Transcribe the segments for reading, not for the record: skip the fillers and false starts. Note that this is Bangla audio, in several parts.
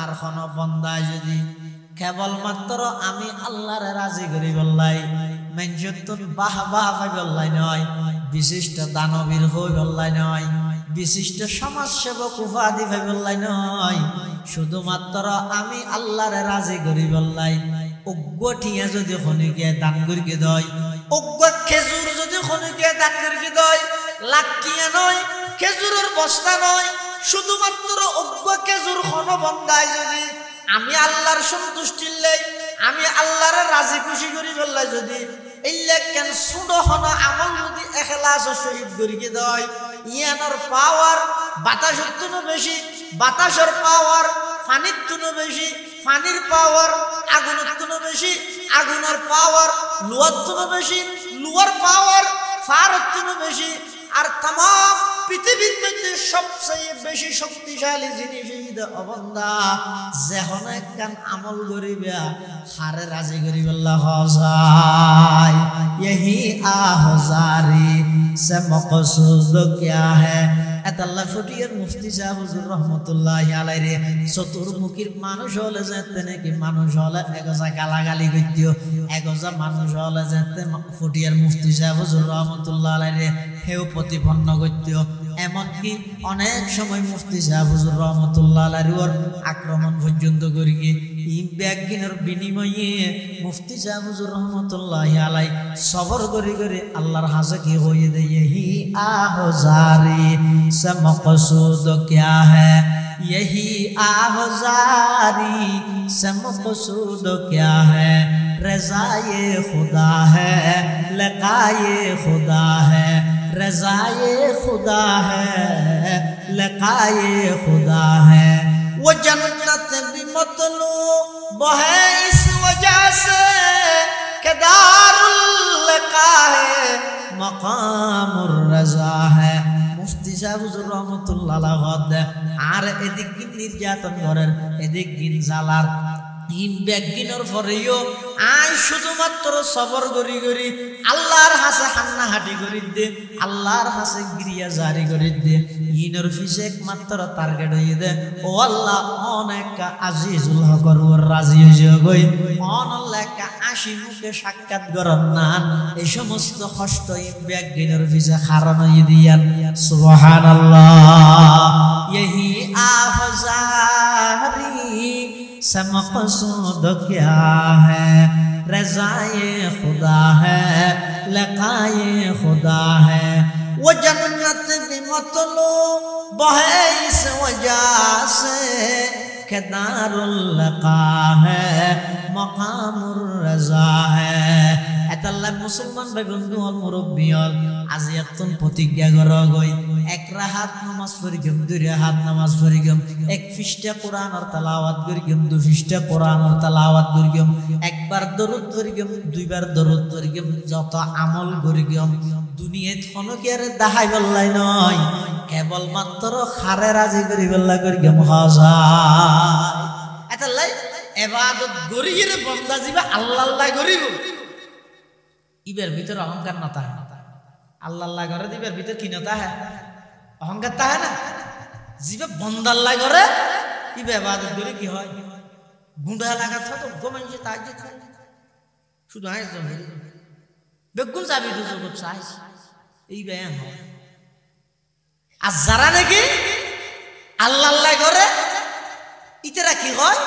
আর কোন বন্দায় যদি কেবলমাত্র আমি আল্লাহরে রাজি করি বললাই মেনজতুন বাহ বাহ পাই বললাই নয়, বিশিষ্ট দানবীর হই বললাই নয়, বিশিষ্ট সমাজসেবক উপাধি পাই বললাই নয়, শুধুমাত্র আমি আল্লাহরে রাজি করি বললাই অজ্ঞ ঠিয়া যদি খনিকে দান করিকে দয়, অজ্ঞ খেজুর যদি খনিকে দান করিকে দয়, লাকিয়া নয়, খেজুরের বস্তা নয়, শুধুমাত্র অজ্ঞ খেজুর খন বন্দায় যদি আমি আল্লাহর সন্তুষ্টির লাই আমি আল্লাহর রাজি খুশি করি বললাই যদি এইলে কেন ছোট হন আমল যদি এখলাস শহীদ করিকে দয়, ইয়ানোর পাওয়ার বাতাসের তুনো বেশি, বাতাসের পাওয়ার পানির তুনো বেশি, পানির পাওয়ার আগুনের তুনো বেশি, আগুনের পাওয়ার লোহার তুনো বেশি, লোহার পাওয়ার ফারের তুনো বেশি। আর তাম পৃথিবীর মধ্যে সবচেয়ে বেশি শক্তিশালী জিনিস অবন্দা যেহন একখান আমল করিবা হারে রাজি করিবাল্লাহ যায় यही आहजारी से मकसूद क्या है। এতাল্লাহ ফটিয়ার মুফতি সাহেব হুজুর রহমতুল্লাহি আলাইহি চতুর্মুখীর মানুষ হলে যেতে নাকি মানুষ হলে এগজা গালাগালি করতিও, এগজা মানুষ হলে যেতে ফটিয়ার মুফতি সাহেব হুজুর রহমতুল্লাহি আলাইহি হেও প্রতিপন্ন করতিও। এমনকি অনেক সময় মুফতি সাহেব হুজুর রহমতুল্লাহি আলাইহির আক্রমণ পর্যন্ত করি ব্যাগিনের বিনিময়ে মুফতি সাহেব হুজুর রহমতুল্লাহি আলাইহি সবর করি করে আল্লাহর হাজে কি হয়ে দেয় হি আহজারি से मकसूद क्या है, यही आहजारी से मकसूद क्या है, रज़ाए खुदा है लिक़ाए खुदा है, रज़ाए खुदा है लिक़ाए खुदा है। वो जन्नत भी मतलूब है इस वजह से कि दारुल लिक़ा है मक़ामुर रज़ा है। মুফতি সাহেব হুজুর রহমতুল্লাহ আর এদিক গিন নির্যাতন করেন এদিক গিন জালার ব্যাগিনের পরেও আই শুধুমাত্র সবর করি করি আল্লাহর হাসে হান্না হাঁটি করি দে, আল্লাহর হাসে গিরিয়া জারি করি দে, ইনর ফিসে একমাত্র টার্গেট হয়ে দে ও আল্লাহ অনেক আজিজুল হকর রাজি হয়ে গই অনেক আশি মুখে সাক্ষাৎ করেন না এই সমস্ত কষ্ট ব্যাগিনের ফিসে কারণ হয়ে দিয়ান। সুবহানাল্লাহ यही आहजारी से मकसूद क्या है, रज़ाए खुदा है लिक़ाए खुदा है। वो जन्नत भी मतलूब है इस वजह से कि दारुल लिक़ा है मक़ामुर रज़ा है। এতাল্লাহ মুসলমান বেগন্ধু হল মুরব্বী হল আজিয়াতন প্রতিজ্ঞা করা গই এক রাহাত নামাজ পড়িগম, দুই রাহাত নামাজ পড়িগম, এক পৃষ্ঠা কোরআনের তেলাওয়াত করিগম, দুই পৃষ্ঠা কোরআনের তেলাওয়াত করিগম, একবার দরুদ পড়িগম, দুইবার দরুদ পড়িগম, যত আমল করিগম দুনিয়াত কোনো কি আর দেখাই বললাই নয় কেবলমাত্র খারে রাজি করি বললা করিগম হাজার। এতাল্লাহ ইবাদত করিয়ে বন্দা জিবা আল্লাহ আল্লাহ করিব ইবের ভিতর অহংকার না তাহে, আল্লাহ আল্লাহ করে দিবের ভিতর কি না তাহে অহংকার তাহে না। জিবে বন্দাল্লাহ করে ইবে ইবাদত করে কি হয় গুঁড়া লাগা থাকতো গোমাইছে তাই যে খায় শুধু আইস বেগুন যাবি তো জগৎ চাইছ এই ব্যায়াম হয়। আর যারা নাকি আল্লাহ আল্লাহ করে ইতেরা কি হয়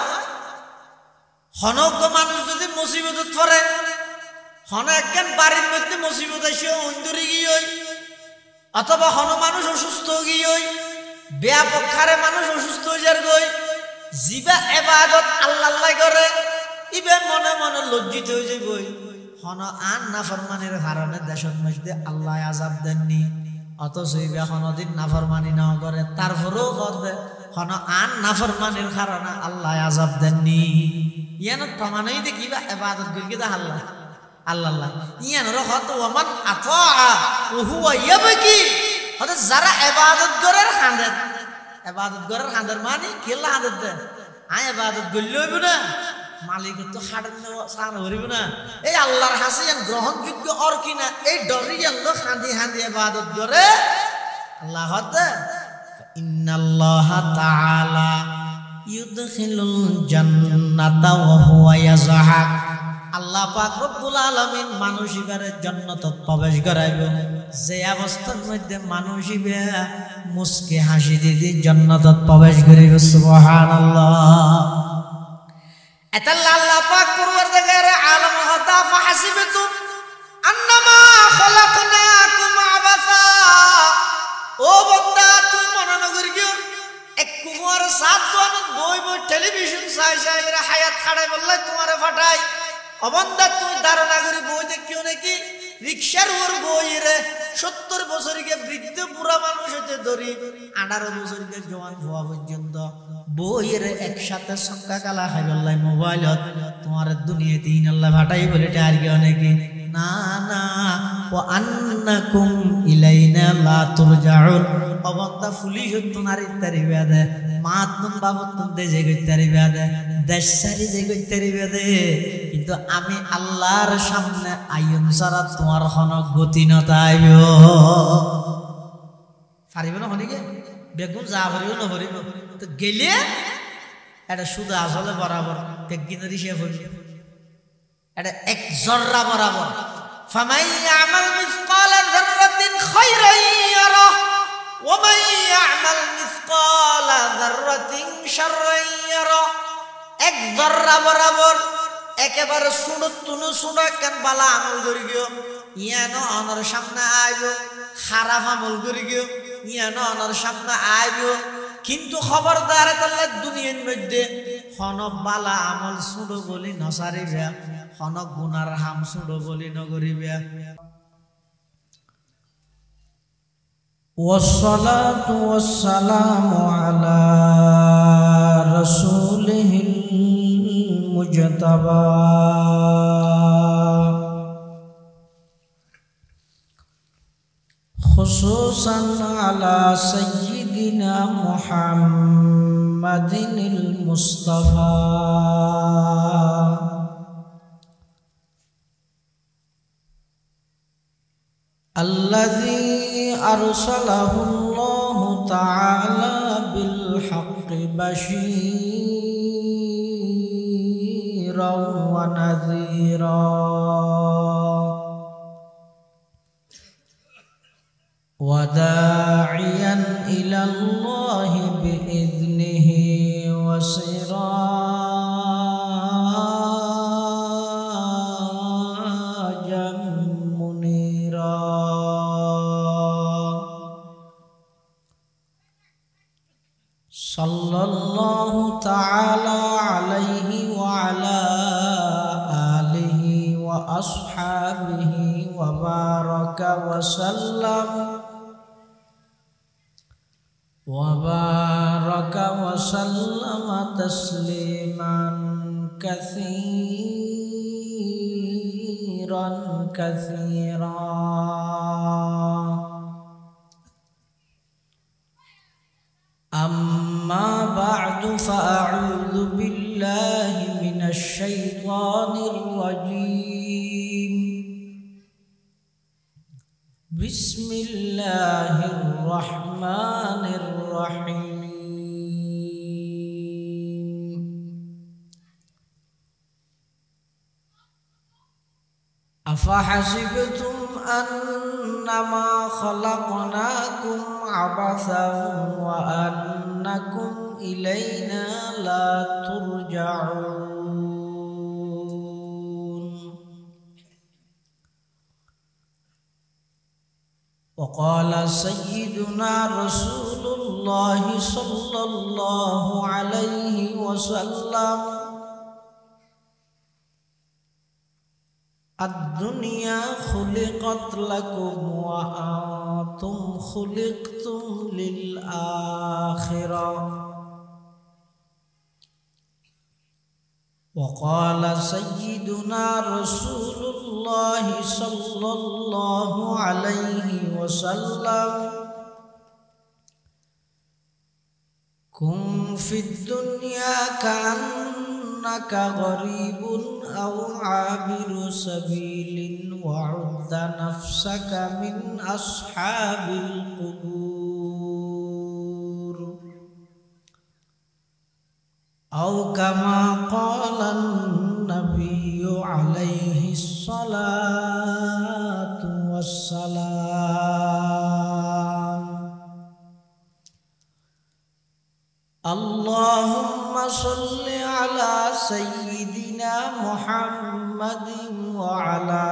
হনজ্ঞ মানুষ যদি মুসিবতত পড়ে হন একখান বাড়ির মধ্যে মুসিবত আসে অন্দরে গিয়ে অথবা হন মানুষ অসুস্থ গিয়ে ব্যাপক হারে মানুষ অসুস্থ হয়ে যার গই জিবা ইবাদত আল্লাহ আল্লাহ করে ইবে মনে মনে লজ্জিত হয়ে যায় বই হন আন নাফরমানির কারণে দেশের মধ্যে আল্লাহ আযাব দেননি, অথচ ইবে হনদিন নাফরমানি না করে তারপরেও করে হন আন নাফরমানির কারণে আল্লাহ আযাব দেননি। ইয়ান প্রমাণই দেখিবা ইবাদত করি দা আল্লাহ আল্লাহ আল্লাহ ইয়ান রহত ওমান আতা ওয়া হুয়া ইয়াবকি হতে যারা ইবাদত করে হাঁদের ইবাদত করে হাঁদের মানে কেলা হাঁদের দে আয় ইবাদত করলে হইব না মালিক তো হাঁদের নেওয়া সান হইব না এই আল্লাহর হাসিয়ান গ্রহণযোগ্য আর কিনা এই ডরিয়ান লোক হাঁদি হাঁদি ইবাদত করে আল্লাহ হতে ইন্নাল্লাহ তাআলা ইউদখিলুল জান্নাতা ওয়া হুয়া ইয়াজহাক আল্লাহ পাক রব্বুল আলামিন মানুষ ইবারে জান্নাতত প্রবেশ করাইব যে অবস্থার মধ্যে মানুষ ইবে মুস্কি হাসি দিদি জান্নাতত প্রবেশ করিব সুবহানাল্লাহ এতাল্লাহ আল্লাহ পাক পরওয়ারদিগার আলম হতা ফাহাসিবতুম আন্নামা খলাকনাকুম আবাসা ও বান্দা তুই মনে নগরি গিয়ে এক কুমার সাত জন বই টেলিভিশন চাই চাই এরা হায়াত খাড়াই বললে তোমারে ফাটাই অবন্দা তুই ধারণা করি বই দেখিও নাকি রিক্সার ওর বই রে 70 বছরকে বৃদ্ধ বুড়া মানুষ হতে ধরি 18 বছরকে জওয়ান হওয়া পর্যন্ত বইয়ের একসাথে সংখ্যা কালা খাই বললাই মোবাইলত তোমার দুনিয়া তিন আল্লাহ ফাটাই বলে আর কি অনেকে না না ও আন্নাকুম ইলাইনা লা তুরজাউন অবন্দা পুলিশ তোমার ইত্যাদি বেদে মাতনুম বাবতুন দেজে গইতারি বেদে দেশারি যে গইতারি বেদে কিন্তু আমি আল্লাহর সামনে আইন সারা তোমার কোন গতি নতাইব পারিব না হনিকে বেগুন যা ভরিব না ভরিব তো গেলে এটা শুধু আসলে বরাবর বেগিনারি সে ভরিব এটা এক জররা বরাবর ফামাই ইয়ামাল মিসকাল যাররাতিন খায়রান ইয়ারা ওয়া মান ইয়ামাল মিসকাল যাররাতিন শাররান ইয়ারা এক জররা বরাবর একেবারে সুনত তুনু সুনা কেন বালা আমল করি গিয়ে ইয়ানো অনর সামনে আইব খারাপ আমল করি গিয়ে ইয়ানো অনর সামনে আইব কিন্তু খবরদার তাহলে দুনিয়ার মধ্যে খন বালা আমল সুড়ো বলি নসারিবে খন গুনার হাম সুড়ো বলি নগরিবে ওয়াসসালাতু ওয়াসসালামু আলা রাসূলিহিল মুজতাবা খুসুসান আলা সাইয়্যিদিনা মুহাম্মাদিনিল মুস্তাফা আল্লাযী আরসালাহুল্লাহু তাআলা বিল হাক্কি বাশীরাও ওয়া নাযীরা وداعيا إلى الله بإذنه وسراجا منيرا صلى الله تعالى عليه وعلى آله وأصحابه وبارك وسلم تسليما كثيرا كثيرا أما بعد فأعوذ بالله من الشيطان الرجيم بسم الله الرحمن الرحيم أفحسبتم أنما خلقناكم عبثا وأنكم إلينا لا ترجعون وقال سيدنا رسول الله صلى الله عليه وسلم الدنيا خلقت لكم وأنتم خلقتم للآخرة وقال سيدنا رسول الله صلى الله عليه وسلم كن في الدنيا كأنك غريب أو عابر سبيل وعد نفسك من أصحاب القبور আও কামা ক্বালান নাবিয়্যু আলাইহিস সালাতু ওয়াসসালাম আল্লাহুম্মা সাল্লি আলা সাইয়্যিদিনা মুহাম্মাদিন ওয়া আলা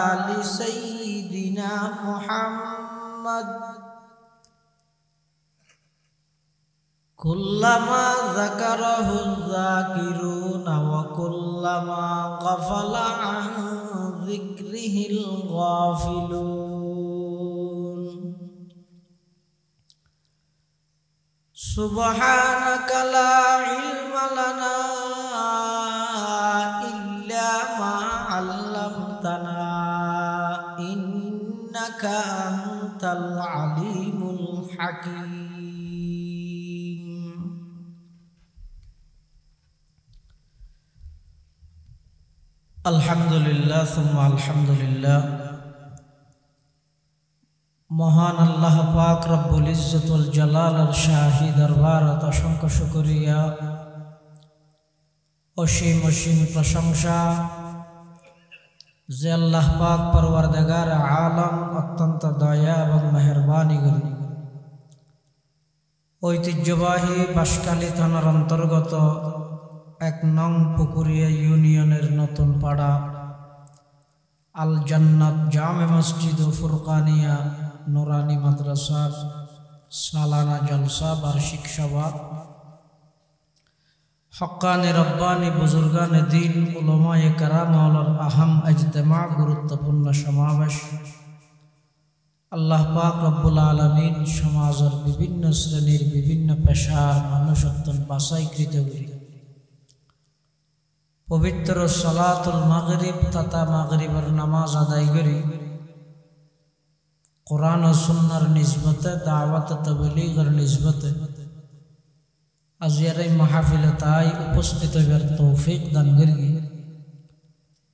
আলি সাইয়্যিদিনা মুহাম্মাদ কুল্লামা যাকারাহু যাকিরুনা ওয়া কুল্লামা গাফালা আন যিকরিহিল গাফিলুন সুবহানাকা লা ইলমা লানা ইল্লা মা 'আল্লামতানা ইন্নাকা আনতাল আলিমুল হাকীম আলহামদুলিল্লাহ সুম্মা আলহামদুলিল্লাহ মহান আল্লাহ পাক রব্বুল ইজ্জত ওয়াল জালালের শাহী দরবারত অসংখ্য শুকরিয়া অসীম অসীম প্রশংসা যে আল্লাহ পাক পরওয়ারদিগার আলম অত্যন্ত দয়া এবং মেহেরবানি করি ঐতিহ্যবাহী বাঁশখালী থানার অন্তর্গত ১ নং পুকুরিয়া ইউনিয়নের নতুন পাড়া আল জান্নাত জামে মসজিদ ও ফুরকানিয়া নুরানি মাদ্রাসার সালানা জলসা বার্ষিক সভা হক্কানি রব্বানি বুজুর্গানে দ্বীন উলামায়ে কেরাম ওয়ালার আহম ইজতিমা গুরুত্বপূর্ণ সমাবেশ আল্লাহ পাক রব্বুল আলামিন সমাজের বিভিন্ন শ্রেণীর বিভিন্ন পেশার মানুষত্বন বাছাইকৃত করি পবিত্র সালাতুল মাগরিব তথা মাগরিবের নামাজ আদায় করি কোরআন ও সুন্নাহর নিসবতে দাওয়াত তাবলীগের নিসবতে আজিয়ার এই মাহফিলে তাই উপস্থিত হবার তৌফিক দান করি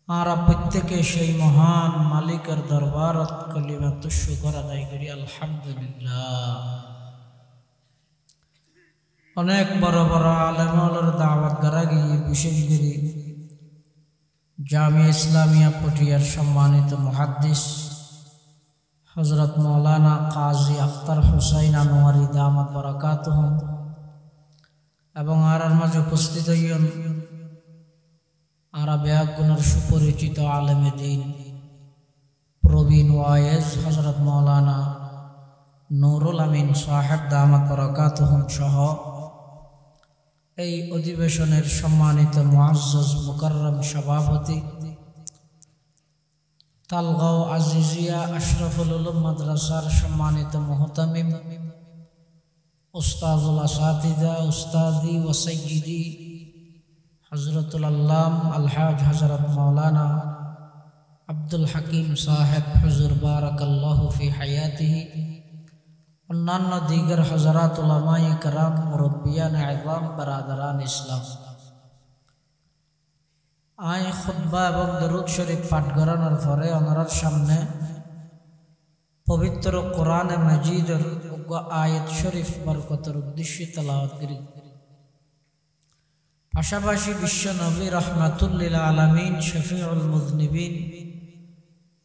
আর প্রত্যেকে সেই মহান মালিকের দরবারত কালিমাত শুকর আদায় করি আলহামদুলিল্লাহ অনেক বড় বড় আলেমদের দাওয়াত করা গিয়ে বিশেষ করে জামিয়া ইসলামিয়া পটিয়ার সম্মানিত মুহাদ্দিস হযরত মাওলানা কাজী আখতার হুসাইন আনোয়ারি দামাত বারাকাতুহুম এবং আর মাঝে উপস্থিত হইন আর বেয়াগুনের সুপরিচিত আলেমে দ্বীন প্রবীণ ওয়াইজ হযরত মাওলানা নুরুল আমিন সাহেব দামাত বারাকাতুহুম সহ এই অধিবেশনের সম্মানিত মুআজ্জাজ মুকাররম সভাপতি তালগাঁও আজিজিয়া আশরাফুল উলুম মাদ্রাসার সম্মানিত মুহতামিম উস্তাজুল আসাতিজা উস্তাদি ওয়া সাইয়্যিদি হযরতুল আল্লাম আলহাজ হযরত মাওলানা আব্দুল হাকিম সাহেব হুজুর বারাকাল্লাহু ফি হায়াতিহি অন্যান্য দিগর হযরত উলামায়ে কেরাম মুরব্বিয়ান আযম বারাদারান ইসলাম আয় খুতবা এবং দরুদ শরীফ পাঠ করানোর পরে ওনার সামনে পবিত্র কোরআন মাজিদের আয়াত শরীফ বরকতের উদ্দেশ্যে তেলাওয়াত করি পাশাপাশি বিশ্ব নবী রাহমাতুল লিল আলামিন শফিউল মুযনিবিন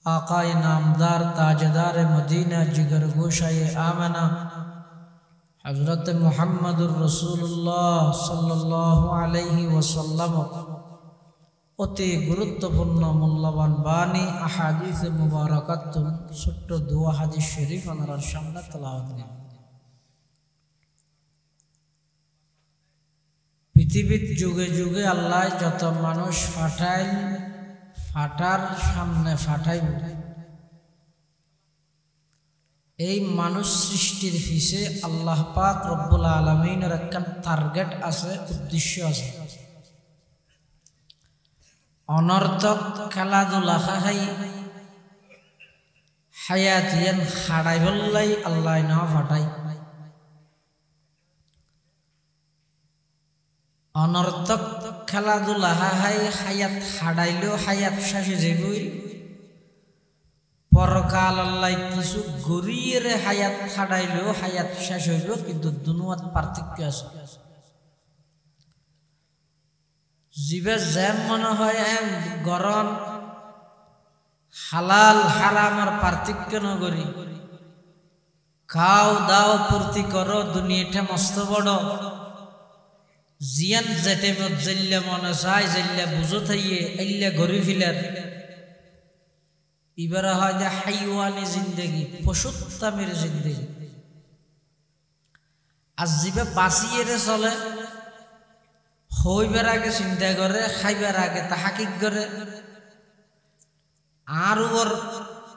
आकाए नामदार ताजदार मदीना जिगर गोशाए आमना हजरत मुहम्मदुर रसूलुल्लाह सल्लल्लाहु अलैहि वसल्लम অতি গুরুত্বপূর্ণ মূল্যবান বাণী আহাদিস মুবারাকাত ছোট্ট দোয়া হাদিস শরীফ ওনার সামনে তেলাওয়াত করি পৃথিবীর যুগে যুগে আল্লাহ যত মানুষ পাঠায় ফাটার সামনে ফাটাইব এই মানুষ সৃষ্টির পিছে আল্লাহ পাক রব্বুল আলামিনের একটা টার্গেট আছে উদ্দেশ্য আছে অনর্থক খেলাধুলা খাই হায়াতিয়ান খাড়াই বললাই আল্লাহ না ফাটাই অনর্থক খেলাধুলা হাই হায়াত হাডাইলেও হায়াত শেষে যাবই পরকাল আল্লাহ কিছু গড়িয়ে হায়াত হাডাইলেও হায়াত শেষ হইল কিন্তু দুনিয়াত পার্থক্য আছে জিবে জ্যাম মনে হয় এম গরম হালাল হারামের পার্থক্য নগরী খাও দাও পূর্তি করো দুনিয়াটা মস্ত বড় জিয়ান যেতে জেল্লে মনে চাই জেল্লে বুঝো থাইয়ে এল্লে ঘুরি ফিলার এবার হয় যে হাইওয়ানি জিন্দেগি পশুত্তামের জিন্দেগি আর জিবে বাঁচিয়ে চলে হইবার আগে চিন্তা করে খাইবার আগে তাহাকিক করে আর ওর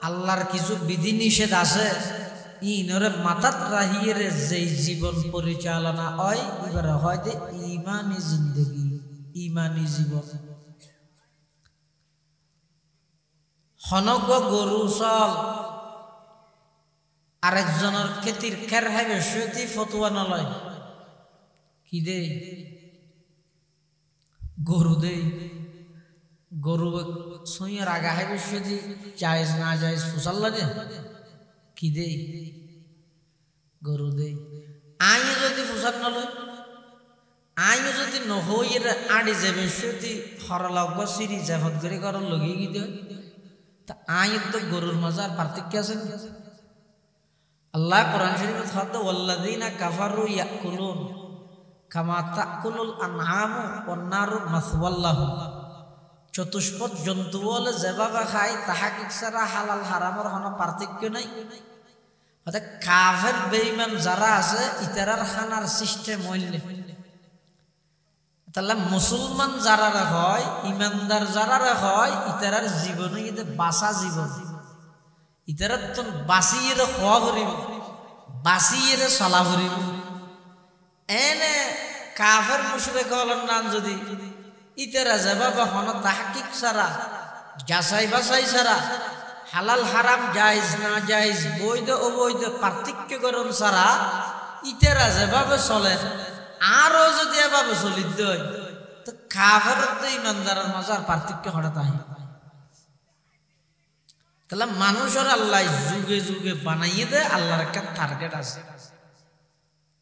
আল্লাহর কিছু বিধি নিষেধ আছে ইনরে মাথাত রাহিয়ে যেই জীবন পরিচালনা হয় এবার হয় যে ইমানি জিন্দেগি ইমানি জীবন হনগ গরু চল আরেকজনের খেতির খের হাইবে সেটি ফতুয়া নলয় কি দে গরু দে গরু সইয়ের আগা হাইবে সেটি জায়েজ না জায়েজ ফুসাল লাগে কি দে গরু দে আইন যদি ফুসাল নলয় আইন যদি নহইয়ের আড়ি যাবে সেটি হরলগ সিরি জাফত করে করার লগিয়ে গিয়ে তা আইন তো গরুর মজার পার্থক্য আছে আল্লাহ কোরআন শরীফে বলতে ওয়াল্লাযিনা কাফারু ইয়াকুলুন কামা তাকুলুল আনআমু ওয়ান নারু মাসওয়াল্লাহু চতুষ্পদ জন্তু বলে যেভাবে খায় তাহাকিক ছাড়া হালাল হারামের কোনো পার্থক্য নাই অর্থাৎ কাফের বেঈমান যারা আছে ইতারার খানার সিস্টেম হইলে তাহলে মুসলমান যারা হয় ইমানদার যারা হয় ইতারার জীবনে ইতে বাঁচা জীবন ইতারা তো বাঁচিয়ে খোয়া করিব বাঁচিয়ে চলা করিব এনে কাফের মুশরিক হলেন নাম যদি ইতারা যেভাবে হন তাহকিক ছাড়া যাচাই বাছাই ছাড়া হালাল হারাম জায়েজ না জায়েজ বৈধ অবৈধ পার্থক্যকরণ ছাড়া ইতারা যেভাবে চলে আরো যদি এভাবে চলিত হয় তো কাফের তো ইমানদারের মাঝে পার্থক্য হঠাৎ আহে তাহলে মানুষের আল্লাহ যুগে যুগে বানাইয়ে দেয় আল্লাহর একটা টার্গেট আছে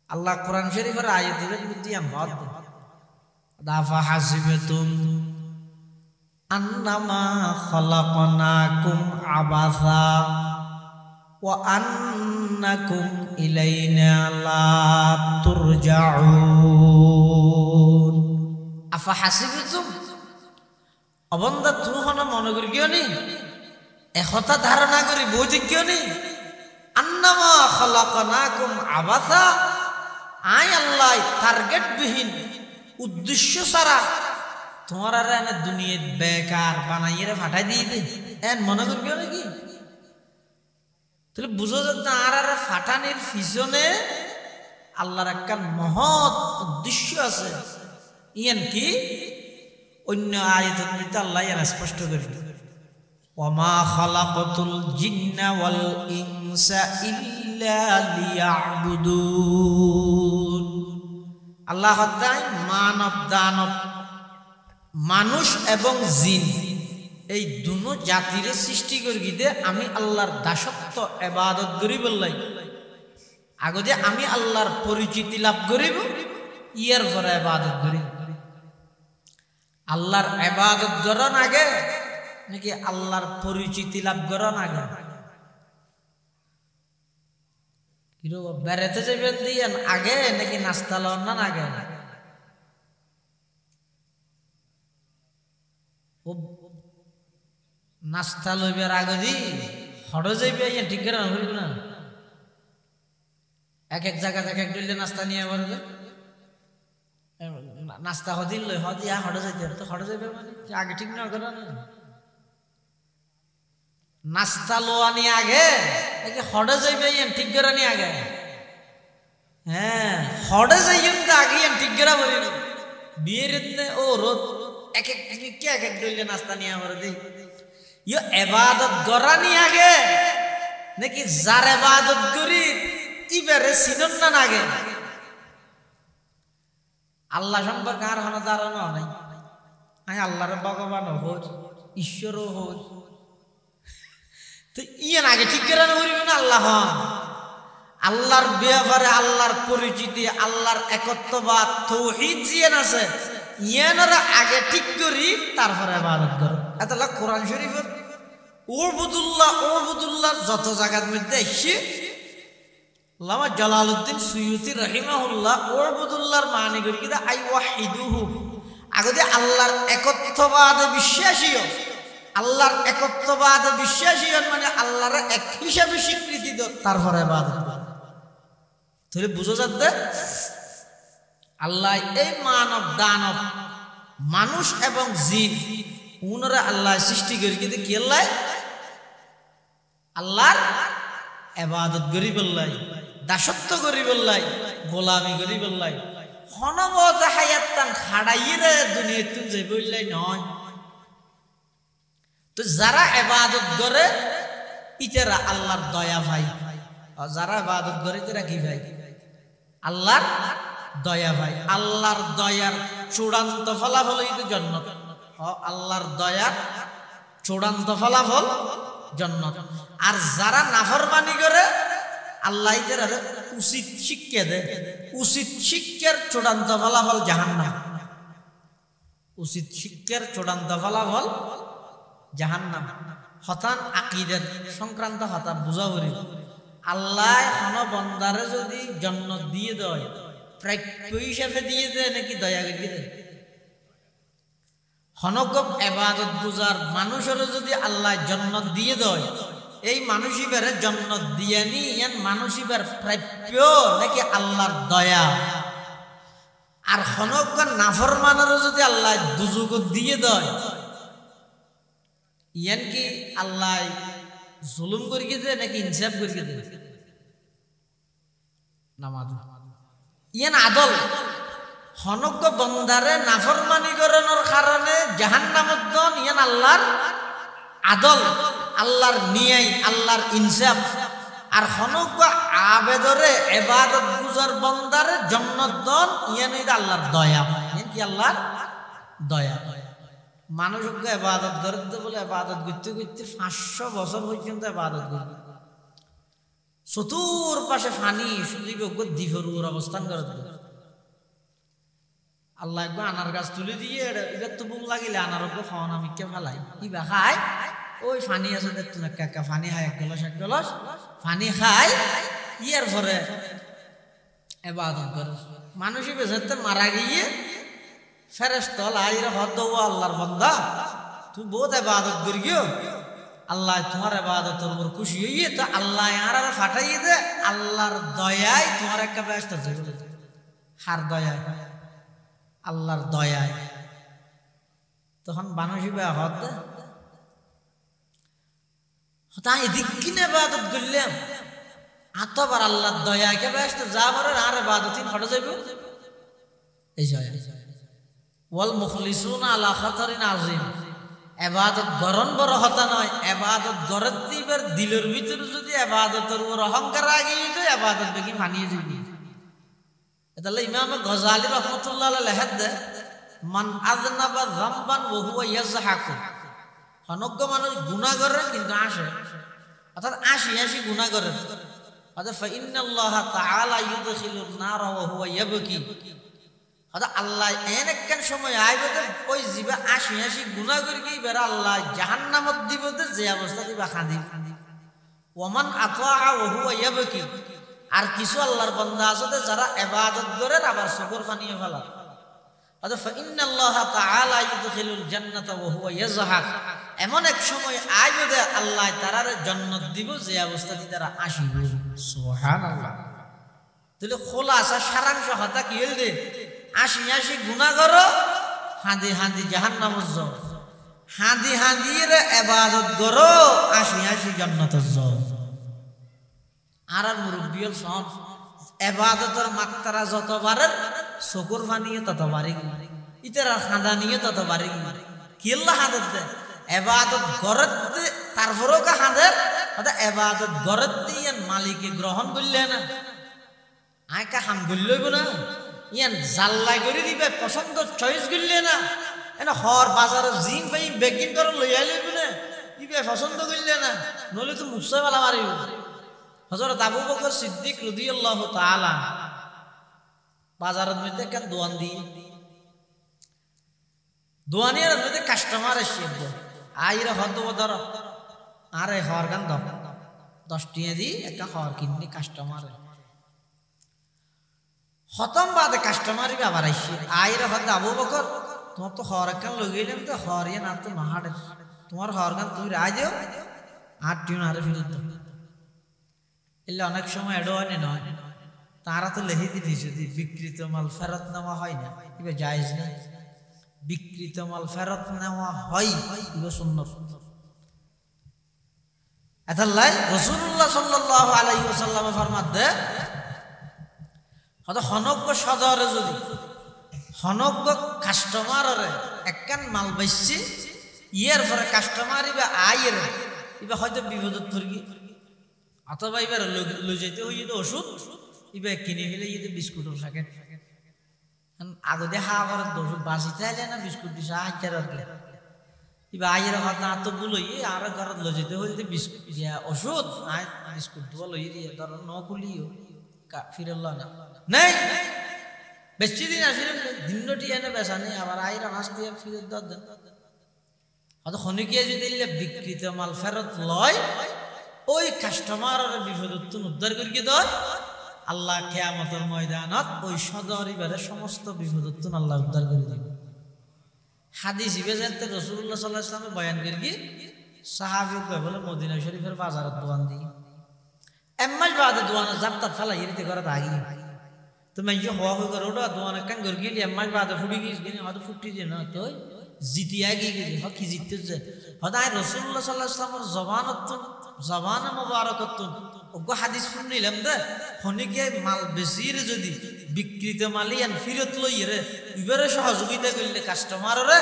আল্লাহ কোরআন শরীফের আয়াতের প্রতি আমরা দাফা হাসিবাতুম আন্নামা খালাকনাকুম আবাসা ওয়া আন্নাকুম ইলাইনা লা তুরজাউন আফা হাসিবাতুম অবন্দা তুমি হনা মনে করি কিয় নি একথা ধারণা করি বৈদিক কিয় নি আন্নামা খালাকনাকুম আবাসা আই আল্লাহ টার্গেট বিহীন উদ্দেশ্য ছাড়া তোমার আর এনে দুনিয়া বেকার বানাইয়ে ফাটাই দিয়ে দে এন মনে করবি নাকি তাহলে বুঝো যে আর আর ফাটানির পিছনে আল্লাহর একটা মহৎ উদ্দেশ্য আছে ইয়ান কি অন্য আয়াতের মধ্যে আল্লাহ ইয়ান স্পষ্ট করে ওয়ামা খালাকাতুল জিন্না ওয়াল ইনসা ইল্লা লিয়াবুদুন আল্লাহ মানব দানব মানুষ এবং জিন এই দুনো জাতির সৃষ্টি করি দে আমি আল্লাহর দাসত্ব ইবাদত করি বললাই আগে যে আমি আল্লাহর পরিচিতি লাভ করিব ইয়ার পরে ইবাদত করি আল্লাহর ইবাদত করার আগে নাকি আল্লাহর পরিচিতি লাভ করার আগে বেড়াতে যাবেন দিয়েন আগে নাকি নাস্তা লন না আগে নাস্তা লইবার আগে দি হড় যাইবে ঠিক করে না এক এক জায়গা থেকে এক ডলে নাস্তা নিয়ে পারবে নাস্তা হদিন লই হদিয়া হড় যাইতে তো হড় যাইবে মানে আগে ঠিক না করে নাস্তা লোয়ানি আগে নাকি হড়ে যাইবে ঠিক করে নি আগে হ্যাঁ হড়ে যাইম তো আগে ঠিক করে বলি বিয়ের ও রোদ এক এক কে এক এক ডলে নাস্তা নিয়ে আমার দিই ইয়ে এবাদত গড়ানি আগে নাকি যার এবাদত করি ইবারে সিনন না আগে আল্লাহ সম্পর্কে আর কোনো ধারণা নাই আমি আল্লাহর ভগবান হোক ঈশ্বরও হোক তো ইয়ান আগে ঠিক করে করিবে না আল্লাহ আল্লাহর ব্যাপারে আল্লাহর পরিচিতি আল্লাহর একত্ববাদ তৌহিদ জিয়ান আছে ইয়ানরা আগে ঠিক করি তারপরে ইবাদত করো। এতলা কোরআন শরীফের উবুদুল্লাহ যত জায়গার মধ্যে এসে আল্লামা জালালউদ্দিন সুয়ুতি রাহিমাহুল্লাহ উবুদুল্লাহর মানে করি কি আই ওয়াহিদুহু আগতে আল্লাহর একত্ববাদে বিশ্বাসীও, আল্লাহর একত্ববাদে বিশ্বাসীও মানে আল্লাহর এক হিসাবে স্বীকৃতি দাও তারপরে ইবাদত করো। তাহলে বুঝো যাচ্ছে আল্লাহ এই মানব দানব মানুষ এবং জিন উনারা আল্লাহ সৃষ্টি করি কিন্তু কি আল্লাহর ইবাদত করি বললাই, দাসত্ব করি বললাই, গোলামি করি বললাই, হনবত হায়াতান খাড়াইরে দুনিয়াতে যে বললাই নয়। তো যারা ইবাদত করে ইতারা আল্লাহর দয়া ভাই, আর যারা ইবাদত করে তারা কি ভাই? আল্লাহর দয়া ভাই। আল্লাহর দয়ার চূড়ান্ত ফলাফল হইতে জান্নাত। আল্লাহর দয়ার চূড়ান্ত ফলাফল জান্নাত। আর যারা নাফরমানি করে আল্লাহ তারা উচিত শিক্ষা দেয়, উচিত শিক্ষার চূড়ান্ত ফলাফল জাহান্নাম। উচিত শিক্ষার চূড়ান্ত ফলাফল জাহান্নাম। হতান আকীদার সংক্রান্ত হতা বুঝা করি আল্লাহ কোন বন্দারে যদি জান্নাত দিয়ে দেয় প্রাপ্য হিসাবে দিয়ে দেয় নাকি দয়া করে দেয়? হনগব ইবাদত গুজার মানুষের যদি আল্লাহ জান্নাত দিয়ে দেয় এই মানুষিবের জান্নাত দিয়ে নি ইয়ান মানুষিবের প্রাপ্য নাকি আল্লাহর দয়া? আর হনগব নাফরমানের যদি আল্লাহ দুজুগ দিয়ে দেয় ইয়ান কি আল্লাহ জুলুম করিয়ে দেয় নাকি ইনসাফ করিয়ে দেয়? নামাজ ইয়ান আদল। হনজ্ঞ বন্দারে নাফরমানি করানোর কারণে জাহান্নামত দন ইয়ান আল্লাহর আদল, আল্লাহর নিয়াই, আল্লাহর ইনসাফ। আর হনজ্ঞ আবেদরে ইবাদত গুজার বন্দারে জান্নাত দন ইয়ান আল্লাহর দয়া। ইয়ান কি আল্লাহর দয়া। মানুষকে ইবাদত করতে বলে ইবাদত করতে করতে 500 বছর পর্যন্ত ইবাদত করবে, চতুর পাশে ফানি সুদীপ দ্বীপের অবস্থান করে দেবে। আল্লাহ একবার আনার গাছ তুলে দিয়ে এটা তো বুম লাগিলে আনার খাওয়ান আমি কে ফেলাই ইবা খাই ওই ফানি আছে দেখতো না কাকা ফানি খায় এক গলাস ফানি খাই ইয়ার পরে ইবাদত করে। মানুষই বেঁচে মারা গিয়ে ফেরেশতা আইরে হদ আল্লাহর বান্দা তুই বহুত ইবাদত করি গিয়ে আল্লাহ তোমার ইবাদতের উপর খুশি হইয়ে তো আল্লাহ আর ফাটাইয়ে দে আল্লাহর দয়ায় তোমার একটা ব্যস্ত হার দয়ায় আল্লাহর দয়ায়। তখন মানুষই হদ তাই এদিক কিনে ইবাদত করলাম আতবার আল্লাহর দয়ায় কে ব্যস্ত যা বলে আর ইবাদত ফটো যাইব এই জয় ওয়াল মুখলিসুনা আলা খাতারিন আযীম। ইবাদত গরন বড় হতা নয়, ইবাদত গরত দিবার দিলের ভিতরে যদি ইবাদতের উপর অহংকার আগিয়ে যায় ইবাদত বেগি ফানিয়ে যাবে। এতালে ইমাম গজালি রাহমাতুল্লাহ আলাইহি লেখেন মান আযনাবা যামবান ওয়া হুয়া ইয়াজহাকু। অনজ্ঞ মানুষ গুনাহ করে কিন্তু আসে, অর্থাৎ আসি গুনাহ করে। অর্থাৎ ফা ইন্নাল্লাহা তাআলা ইউদখিলুন নারা ওয়া হুয়া ইয়াবকি। অর্থাৎ আল্লাহ এন একখান সময় আইবে ওই জিবা আসি গুনাহ করে কি বেরা আল্লাহ জাহান্নামত দিব যে অবস্থা দিবা খাদি। ওমান আতা ওয়া হুয়া ইয়াবকি। আর কিছু আল্লাহর বান্দা আছে যারা ইবাদত করে আবার চোখের পানি ফেলা। অর্থাৎ ফা ইন্নাল্লাহা তাআলা ইউদখিলুল জান্নাতা ওয়া হুয়া ইয়াজহাক। এমন এক সময় আইবে যে আল্লাহ তারারে জান্নাত দিব যে অবস্থাতে তারা আসিবে। সুবহানাল্লাহ। তাহলে খোলাসা সারাংশ হতা কি হইল দে আসি গুনাহ করো হাঁদি জাহান্নামত যাও, হাঁদি রে ইবাদত করো আসি জান্নাতে যাও। আর মুরব্বিয়ল সব ইবাদতের মাত্রা যত বাড়ে চকুর পানিও তত বাড়ে, ইতারা খাঁদা নিয়ে তত বাড়ে। কিল্লা হাঁদের দে ইবাদত গরত তারপরেও কা হাঁদের ইবাদত গরত দিয়ে মালিকে গ্রহণ করলে না আয় কা হাম করলইব না ইয়ান জাল্লাই করে দিবে পছন্দ চয়েস করলে না এনা হর বাজারে জিন পাই বেগিন করে লইয়া লইব না দিবে পছন্দ করলে না নইলে তো মুসাইবালা মারিব। হযরত আবু বকর সিদ্দিক রাদিয়াল্লাহু তাআলা বাজারের মধ্যে কেন দোয়ান দিয়ে দোয়ানিয়ার মধ্যে কাস্টমার এসে আইরে হদ ধর আরে হর গান 10 টিয়া দি একটা হর কিননি কাস্টমার খতম বাদে কাস্টমারই আবার আইসি আইরে হদ আবু বকর তোমার তো হর গান লগেইলাম তো হর ইয়ে না তো নাহাড়ে তোমার হর গান তুমি রায় দিও আর টিউন আরে ফিরত এলে অনেক সময় এডো হয় না তারা তো লেখি দিলি যদি বিকৃত মাল ফেরত নেওয়া হয় না এবার জায়েজ নেই বিকৃত মাল ফেরত নেওয়া হয় এবার সুন্নত এতাল্লাই রাসূলুল্লাহ সাল্লাল্লাহু আলাইহি ওয়াসাল্লাম ফরমাতে হয়তো হনজ্ঞ সদরে যদি হনজ্ঞ কাস্টমাররে একখান মাল বেচছি ইয়ের পরে কাস্টমার ইবা আইয়ের ইবা হয়তো বিপদত পড়ি অথবা এবার লই যেতে হইয়ে তো ওষুধ ইবা কিনে ফেলে ইয়ে বিস্কুটের প্যাকেট আগে দেখা আবার ওষুধ বাসিতে আইলে না বিস্কুট দিছে আইয়ার ইবা আইয়ের কথা তো বলই আর ঘরত লই যেতে হইলে বিস্কুট ওষুধ আই বিস্কুট তো লই দিয়ে ধর ন খুলিও ফিরল না নাই বেশি দিন আসলে দিনটি এনে বেসানে আবার আইরা মাস দিয়ে ফিরত দেন হয়তো খনিকিয়া যদি বিকৃত মাল ফেরত লয় ওই কাস্টমারের বিপদত্ব উদ্ধার করিয়ে দেয় আল্লাহ কিয়ামতের ময়দানত ওই সদরিবারে সমস্ত বিপদত্ব আল্লাহ উদ্ধার করে দিবে হাদিস ইবেজাতে রাসূলুল্লাহ সাল্লাল্লাহু আলাইহি ওয়াসাল্লাম বয়ান করি সাহাবী কয় বলে মদিনা শরীফের বাজারত দোকান দি এম্মাস বাদে দোকান জাবতা ফেলা ইরিতে করে আগে তো মেজে হওয়া হয়ে করে ওটা দোকান কান করে গেলি এম্মাস বাদে ফুটি গিয়ে গেলি হয়তো ফুটি যে না তো জিতিয়া গিয়ে গেলি হ কি জিততে যে হদায় রাসূলুল্লাহ সাল্লাল্লাহু আলাইহি ওয়াসাল্লামের জবানত জবানে মুবারাকাত ওগো হাদিস শুনিলাম দে খনিকে মাল বেশির যদি বিকৃত মালিয়ান ফিরত লইরে ইবারে সহযোগিতা করলে কাস্টমাররে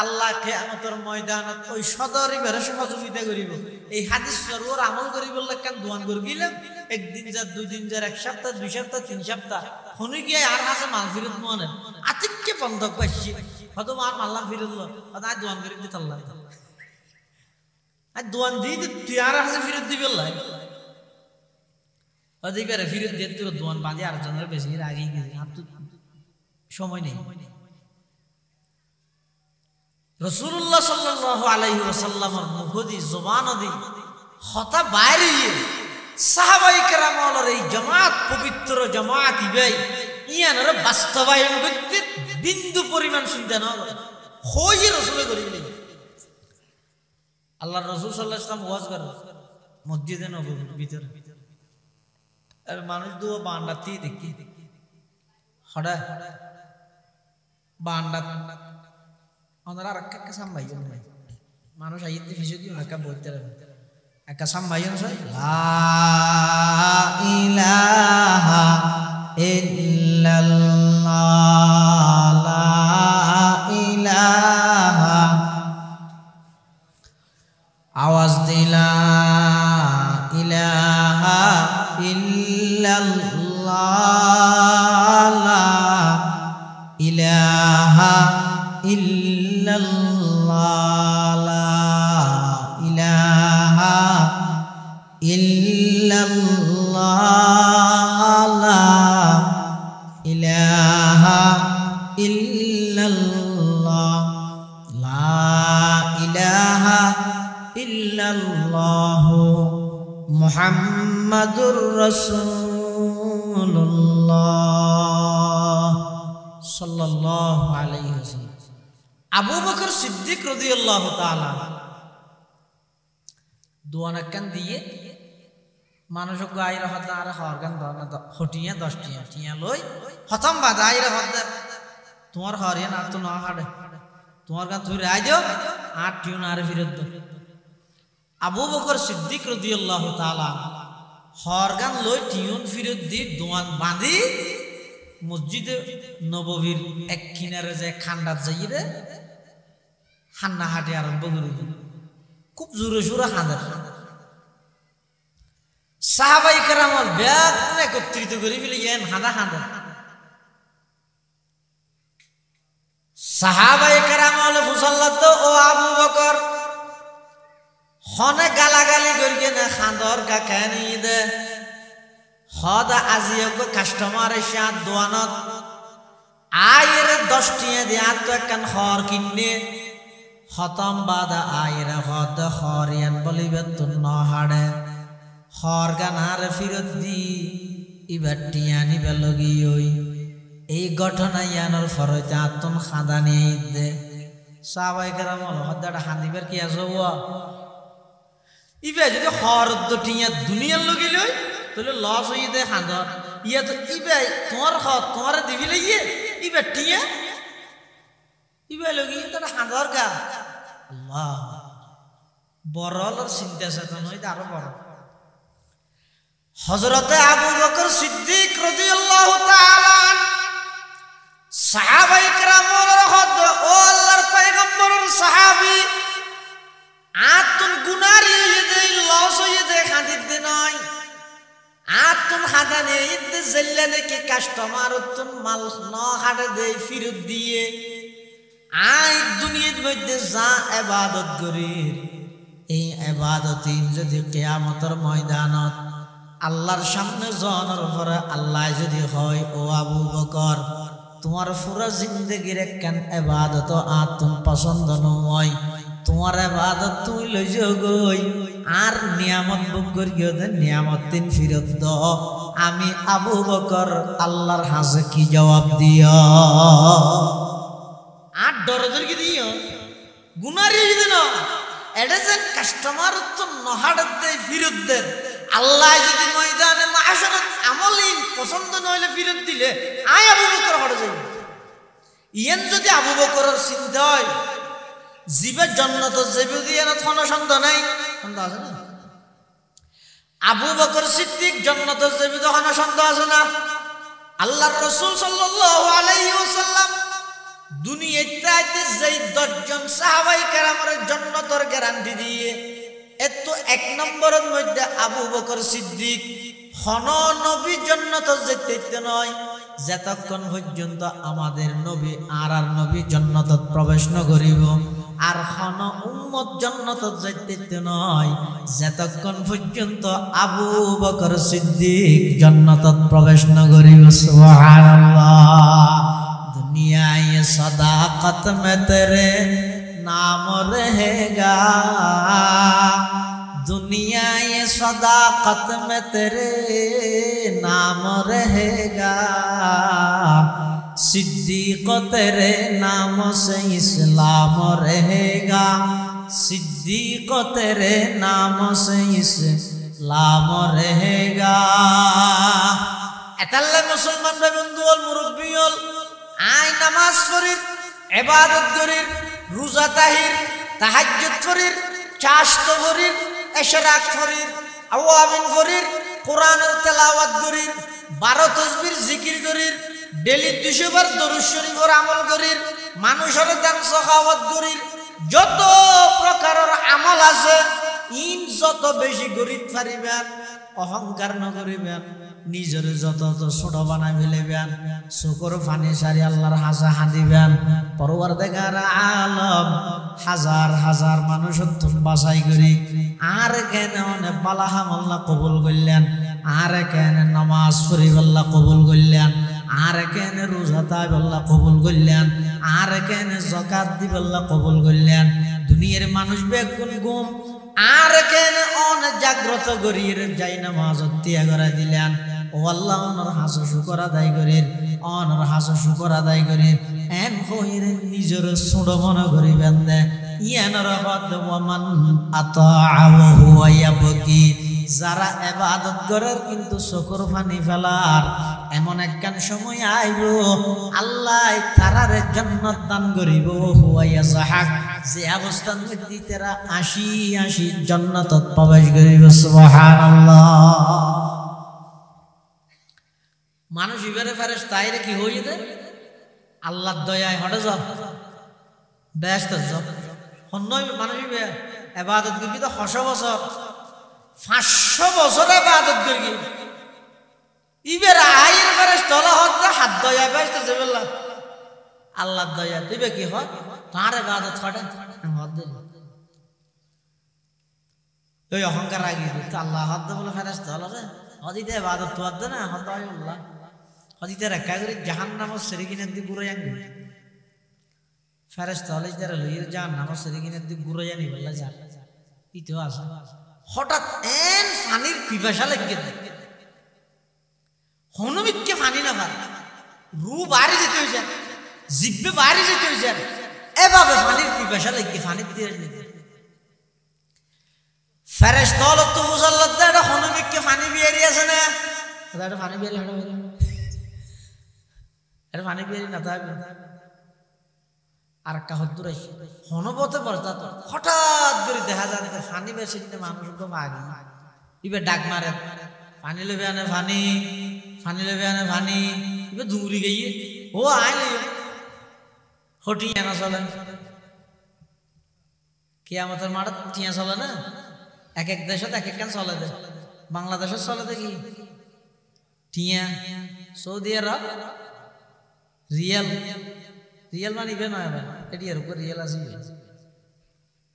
আল্লাহ কিয়ামতের ময়দানত ওই সদর ইবারে সহযোগিতা করিব এই হাদিস সরওর আমল করিব কেন দোয়ান করে গিলাম একদিন যা দুই দিন যা এক সপ্তাহ দুই সপ্তাহ তিন সপ্তাহ খনিকে আর হাসে মাল ফিরত মনে আতিককে বন্ধক পাইছি হয়তো আর মাল্লা ফিরত ল হয়তো আর দোয়ান করে দিতে আল্লাহ আর দোয়ান দিয়ে তুই আর হাসে ফিরত দিবি আল্লাহ অধিকারে ফিরত দিয়ে তোর দোয়ান বাঁধে আর জনের বেশি আগেই গেছে আর তো সময় নেই রাসূলুল্লাহ সাল্লাল্লাহু আলাইহি ওয়াসাল্লামের মুখদি জবান দি হতা বাইরে সাহাবায়ে কেরামের এই জামাত পবিত্র জামাত ইবাই ইয়ানর বাস্তবায়ন করতে বিন্দু পরিমাণ চিন্তা না হই রাসূলে করিলেন আল্লাহর রাসূল সাল্লাল্লাহু আলাইহি ওয়াসাল্লাম ওয়াজ করে মসজিদে নববীর ভিতরে আর মানুষ দুয়া বান্ডাতি দেখি হড়া বান্ডা ওনারা আর একটা সামবাই নাই মানুষ আইতে ফিসে দিও না কা বলতে একটা সামবাই আছে লা ইলাহা ইল্লাল্লাহ লা ইলাহা আওয়াজ দিলা ইলাহা ইল্লাল্লাহ লা ইলাহা ইল্লাল্লাহ লা ইলাহা ইল্লাল্লাহ লা ইলাহা ইল্লাল্লাহ লা ইলাহা ইল্লাল্লাহ মুহাম্মাদুর রাসূলুল্লাহ সাল্লাল্লাহু আলাইহি ওয়াসাল্লাম আবু বকর সিদ্দিক রাদিয়াল্লাহু তাআলা দোয়ানা কান দিয়ে মানুষক গায়রা হদা আর হরগান দনা হটিয়া 10 টিয়া লই খতম বাজাইরা হদা তোমার হরিয়া না তো না হাড়ে তোমার গান তুই রাই দিও 8 টিউন আর ফিরত দাও আবু বকর সিদ্দিক রাদিয়াল্লাহু তাআলা হরগান লই টিউন ফিরত দি দোয়ান বাঁধি মসজিদে নববীর এক কিনারে যে খান্ডাত যাইরে হান্না হাটে আরম্ভ করে খুব জোরে সোরে হাঁদার সাহাবাই কেরামল ব্যাগ একত্রিত করে ফেলে গেন হাঁদা হাঁদা সাহাবাই কেরামল মুসাল্লাত ও আবু বকর হনে গালাগালি করিয়ে না খাঁদর কাকানি দে হদা আজিয়োগ্য কাস্টমার এসে দোয়ানত আয়ের 10 টিয়া দিয়ে আর তো একখান খড় কিনে খতম বাদা আয়ের হদ খরিয়ান বলিবে তো নহাড়ে খড় গানার ফিরত দি ইবার টিয়া নিবে লগি ওই এই ঘটনা ইয়ানোর ফরতে আত্মন খাদা নিয়ে দে সাহাবায়ে কেরাম হদ্দাটা হাঁদিবার কি আছে ইবে যদি খরদ টিয়া দুনিয়ার লগি লই তাহলে লস হয়ে দে খাঁদর ইয়া তো ইবে তোমার তোমার দিবি লইয়ে ইবে টিয়া ইবে লগি তোর খাঁদর গা আল্লাহ বড়লর চিন্তা চেতন হইতে আরো বড় হযরতে আবু বকর সিদ্দিক রাদিয়াল্লাহু তাআলা সাহাবায়ে কেরামের হদ ও আল্লাহর পয়গম্বরের সাহাবী আতুন গুনার ইদে লস হইতে খাঁদিত দে নয় আতুন খাদানে ইদে জেল্লানে কি কাস্টমার তুন মাল ন হাড়ে দে ফিরত দিয়ে আই দুনিয়ার মধ্যে যা ইবাদত করির এই ইবাদতিন যদি কিয়ামতের ময়দানত আল্লাহর সামনে জনের উপরে আল্লাহ যদি হয় ও আবু বকর তোমার পুরো জিন্দেগির একখান ইবাদত আতুন পছন্দ নয় তোমার ইবাদত তুই লই গই আর নিয়ামত ভোগ করিও দে নিয়ামত তিন ফিরত দাও আমি আবু বকর আল্লাহর হাজে কি জবাব দিও আর দরদর কি দিও গুনারি যদি না এটা যে কাস্টমার তো নহাড় দে ফিরত দে আল্লাহ যদি ময়দানে মাহশারত আমলিন পছন্দ নইলে ফিরত দিলে আই আবু বকর হড় যাই ইয়েন যদি আবু বকরের চিন্তা হয় জীবের জান্নাত যাবে দিয়ে না কোনো সন্দেহ নাই সন্দেহ আছে না আবু বকর সিদ্দিক জান্নাত যাবে তো কোনো সন্দেহ আছে না আল্লাহর রাসূল সাল্লাল্লাহু আলাইহি ওয়াসাল্লাম দুনিয়াতে যেই 10 জন সাহাবায়ে কেরামের জান্নাতের গ্যারান্টি দিয়ে এত এক নম্বরের মধ্যে আবু বকর সিদ্দিক হন নবী জান্নাত যেতে নয় যতক্ষণ পর্যন্ত আমাদের নবী আর নবী জান্নাতত প্রবেশ ন করিব আর হন উম্মত জান্নাতত যাইতে নয় যতক্ষণ পর্যন্ত আবু বকর সিদ্দিক জান্নাতত প্রবেশ ন করিব সুবহানাল্লাহ दुनिया ये सदाकत में तेरे नाम रहेगा दुनिया ये सदाकत में तेरे नाम रहेगा सिद्दीक तेरे नाम से इस्लाम रहेगा सिद्दीक तेरे नाम से इस्लाम रहेगा एतल्ले मुसलमान भाई बंधु और मुरब्बी आय नमाज पढ़िर इबादत करिर रोजा ताहिर ताहाज्जुद पढ़िर चाश्त पढ़िर इशराक पढ़िर अवाबिन पढ़िर कुरानेर तेलावत करिर 12 तसबिह जिकिर करिर डेली 200 বার দরুদ শরীফের আমল করির মানুষের দান সাখাওয়াত করির যত প্রকারের আমল আছে ইন যত বেশি করিত পারিবেন অহংকার ন করিবেন নিজের যত ছোট বানাই ফেলিবেন চকুর পানি সারি আল্লাহর হাজা হাঁদিবেন পরওয়ারদিগার আলম হাজার হাজার মানুষের তুন বাছাই করি আর কেন বালা আমল কবুল করলেন আর কেন নামাজ পড়িব আল্লাহ কবুল করলেন আর কেন রোজা তাই আল্লাহ কবুল করলেন আর কেন যাকাত দিব আল্লাহ কবুল করলেন দুনিয়ার মানুষ বেগুন গুম আর কেন অন জাগ্রত করির যাই নামাজ ত্যাগ করে দিলেন ও আল্লাহ অনর হাসো শুকর আদায় করির অনর হাসো শুকর আদায় করির এন কইরে নিজের ছোট মনে করিবেন না ইয়ানর হদ ওয়ামান আতাআহু ওয়া ইয়াবকি যারা ইবাদত করার কিন্তু চকুর পানি ফেলার এমন একখান সময় আইব আল্লাহ তারারে জান্নাত দান করিব হুয়া ইয়াজহাক যে অবস্থান মধ্যে তারা 80 জান্নাতত প্রবেশ করিব সুবহানাল্লাহ মানুষ ইবারে ফেরেশতা আইরে কি হই দে আল্লাহর দয়ায় হটে যাও ব্যস্ত যাও অন্যই মানুষ ইবাদত করবি তো 100 বছর 500 বছর ইবাদত করবি ইবের আইর ফেরেশতা হদ হাত দয়া ব্যস্ত যাবেলা আল্লাহর দয়া দিবে কি হয় তার ইবাদত করে হদ দিল ওই অহংকার রাগি তো আল্লাহ হদ বলে ফেরেশতা হলো রে হদিতে ইবাদত তো হদ না হদ আল্লাহ হদিতে রাখা করে জাহান্নামে সেরিগিনের দিকে ঘুরে যান ফেরেশতা হলে যারা লইয়ের জাহান্নামে সেরিগিনের দিকে ঘুরে যানি বললা যা ইতো আছে হঠাৎ এন পানির পিপাসা লেগে হনুমিককে পানি না পারে রু বাইরে যেতে হয়েছে জিব্বে বাইরে যেতে হয়েছে এভাবে পানির পিপাসা লেগে পানি দিয়ে ফেরেশতা হলো তো মুসাল্লাত এটা হনুমিককে পানি বিয়ারি আছে না এটা পানি বিয়ারি হলো এটা পানি বিয়ারি না থাকবে আর একটা হদ্দুর আসে হনপথে বসতা তো হঠাৎ করে দেখা যায় পানি বেশি মানুষ তো মাগি ইবে ডাক মারে পানি লেবে আনে পানি পানি লেবে আনে পানি ইবে দূরি গিয়ে ও আইলে হটি না চলে কিয়ামতের মাঠ টিয়া চলে না এক এক দেশত এক এক কান চলে দে বাংলাদেশের চলে দেখি টিয়া সৌদি আরব রিয়াল রিয়াল মানে ইবে নয় এটি এর উপর রিয়াল আছে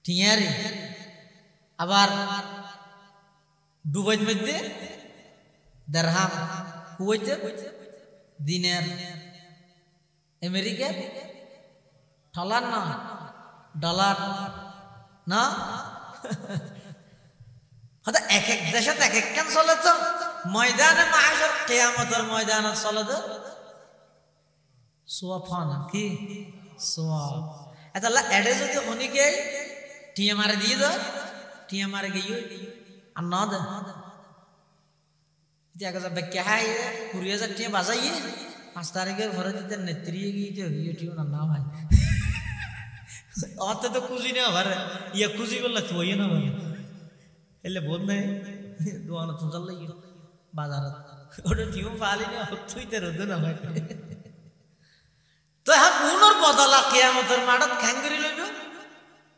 টিয়ারি আবার দুবাইয়ের মধ্যে দিরহাম কুয়েতে দিনার আমেরিকা ডলার না ডলার না হয়তো এক এক দেশে এক এক কান চলে তো ময়দানে মাহশর কিয়ামতের ময়দানে চলে তো সোয়াফানা কি সোয়াব এতাল্লা এডে যদি হনিকে টিয়া মারে দিয়ে দাও টিয়া মারে গিয়ে আর না দে জায়গা যাবে কে হাই 20,000 টিয়া বাজাইয়ে 5 তারিখের ঘরে দিতে নেত্রী গিয়ে টিও না ভাই অত তো খুশি না ঘরে ইয়া খুশি বললে তুই না ভাই এলে বোধ নাই দোয়ানো তো চল লাগি বাজারে ওটা টিও পালি না তুইতে রদ না ভাই তো হ্যাঁ পুনর বদলা কিয়ামতের মাঠত খাঙ্গরি লইব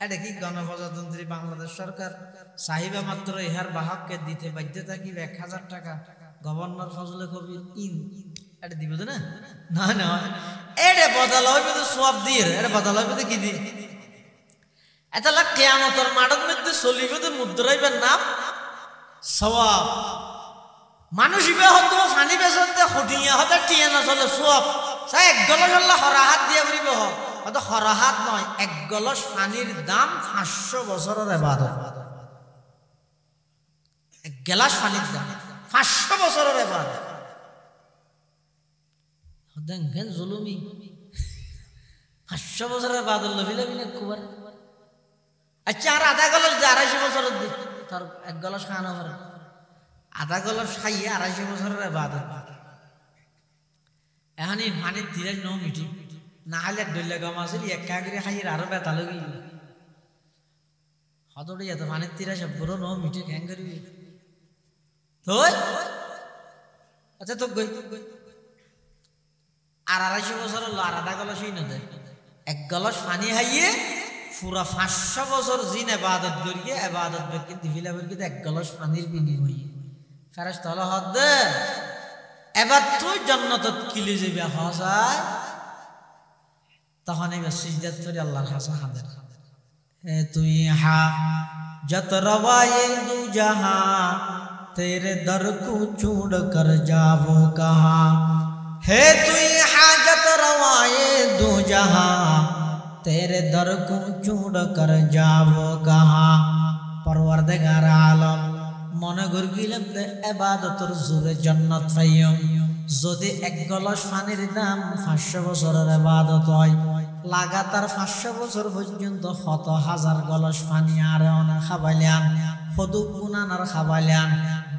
এটা কি গণপ্রজাতন্ত্রী বাংলাদেশ সরকার সাহিবা মাত্র ইহার বাহককে দিতে বাধ্য থাকিব 1,000 টাকা গভর্নর ফজলে কবির ইন এটা দিব না না না এটা বদলা হইবে তো সওয়াব দিয়ে এটা বদলা হইবে তো কি দি এটা লাগ কিয়ামতের মাঠত মধ্যে চলিবে তো মুদ্রাইবের নাম সওয়াব মানুষ ইবে হতো ফানি বেসতে হটিয়া হতে টিয়া না চলে সওয়াব সাই এক গলস আল্লাহ হরাহাত দিয়ে বলিব হয়তো হরাহাত নয় এক গলস পানির দাম 500 বছরের ইবাদত এক গ্লাস পানির দাম 500 বছরের ইবাদত দেখেন জুলুমি 500 বছরের ইবাদত লবিলে বিলে কুবার আচ্ছা আর আধা গলস 250 বছরের দি তার এক গলস খানা করে আধা গলস খাইয়ে 250 বছরের ইবাদত এখানে পানির ধীরে ন মিটি না হলে ডলে গম আসলে একা করে খাইয়ে আরো বেতা লগি হতড়ি এত পানির তীরে সব বড় ন মিটি ক্যাং করবি তো আচ্ছা তো গই আর 250 বছর আর আধা গলসই না দেয় এক গলস পানি খাইয়ে পুরা 500 বছর জিন ইবাদত করিয়ে ইবাদত ব্যক্তি দিবিলা বলকি এক গলস পানির বিনিময়ে ফেরেশতা হলো হদ এবার তুই জান্নাতত কিলে যাবে হাসায় তখন এবার সিজদাত করে আল্লাহর কাছে হাজির হে তুই হাজত রওয়ায়ে দু জাহাं तेरे दर को छोड़ कर जावो कहां है तुई हाजत रवाए दो जहां तेरे दर को छोड़ कर जावो कहां परवरदिगार आलम মনে গর্গিলাম দে ইবাদতের জোরে জান্নাত পাইম যদি এক গলস পানির দাম 500 বছরের ইবাদত হয় লাগাতার 500 বছর পর্যন্ত কত হাজার গলস পানি আর না খাবাইলাম ফদু গুনানার খাবাইলাম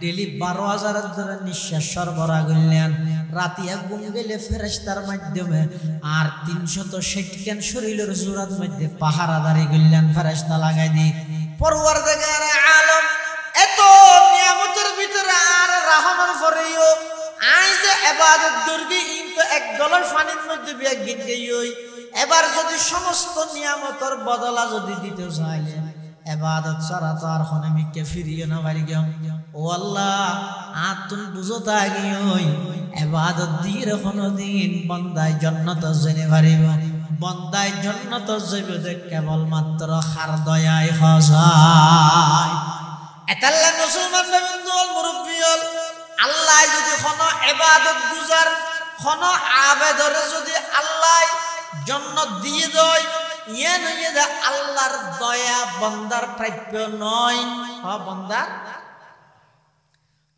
ডেলি 12,000 ধরে নিঃশ্বাস সরবরাহ করলেন রাতে ঘুম গেলে ফেরেশতার মাধ্যমে আর 360 কেন শরীরের জোরাত মধ্যে পাহারাদারি করলেন ফেরেশতা লাগাই দি পরওয়ারদিগার আলম এত নিয়ামতের ভিতরে আর রহমান ফরিও আইজ ইবাদত দুর্গি ইনতো এক গলস পানির মধ্যে বিয়া গিন গইই এবার যদি সমস্ত নিয়ামতের বদলা যদি দিতে চাইলে ইবাদত ছাড়া তো আর হনমিকে ফিরিয়ে না পারি গম ও আল্লাহ আতুন বুঝতা গিই ইবাদত দিয়ে কোনদিন বান্দায় জান্নাত জেনে পারিব বান্দায় জান্নাত যাবে কেবল মাত্র খার দয়ায় খাসায় এতাল্লা মুসলমান বন্ধুল মুরব্বিয়ল আল্লাহ যদি কোন ইবাদত গুজার কোন আবেদরে যদি আল্লাহ জান্নাত দিয়ে দেয় ইয়ে নয় যে আল্লাহর দয়া বান্দার প্রাপ্য নয় বান্দার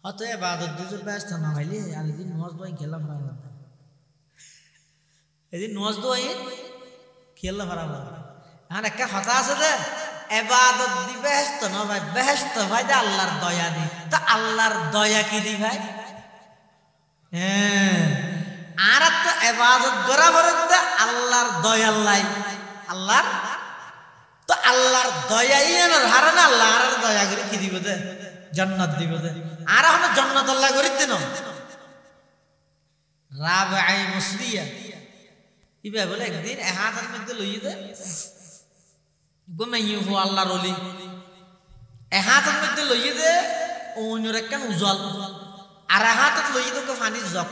হতে ইবাদত দুজুর ব্যস্ত না হইলে আর এদিন নামাজ দোয়াই খেলা ভাড়া এদিন নামাজ দোয়াই খেলা ভাড়া এখন একটা কথা আছে যে ইবাদত দি ব্যস্ত না ভাই ব্যস্ত ভাই যে আল্লাহর দয়া দি তা আল্লাহর দয়া কি দি ভাই হ্যাঁ আর তো ইবাদত করা বলতে আল্লাহর দয়া আল্লাহর তো আল্লাহর দয়াই এনার হারানা আল্লাহর দয়া করে কি দিব দে জান্নাত দিব দে আর এখন জান্নাত আল্লাহ করে দেন রাবিআ মুসরিয়া ইবে বলে একদিন হাতের মধ্যে লইয়ে দে ঘুমাইয়ে হো আল্লাহর ওলি হাতের মধ্যে লইয়ে দে ওনর একখান উজ্জ্বল আর হাতত লইয়ে দে পানি জগ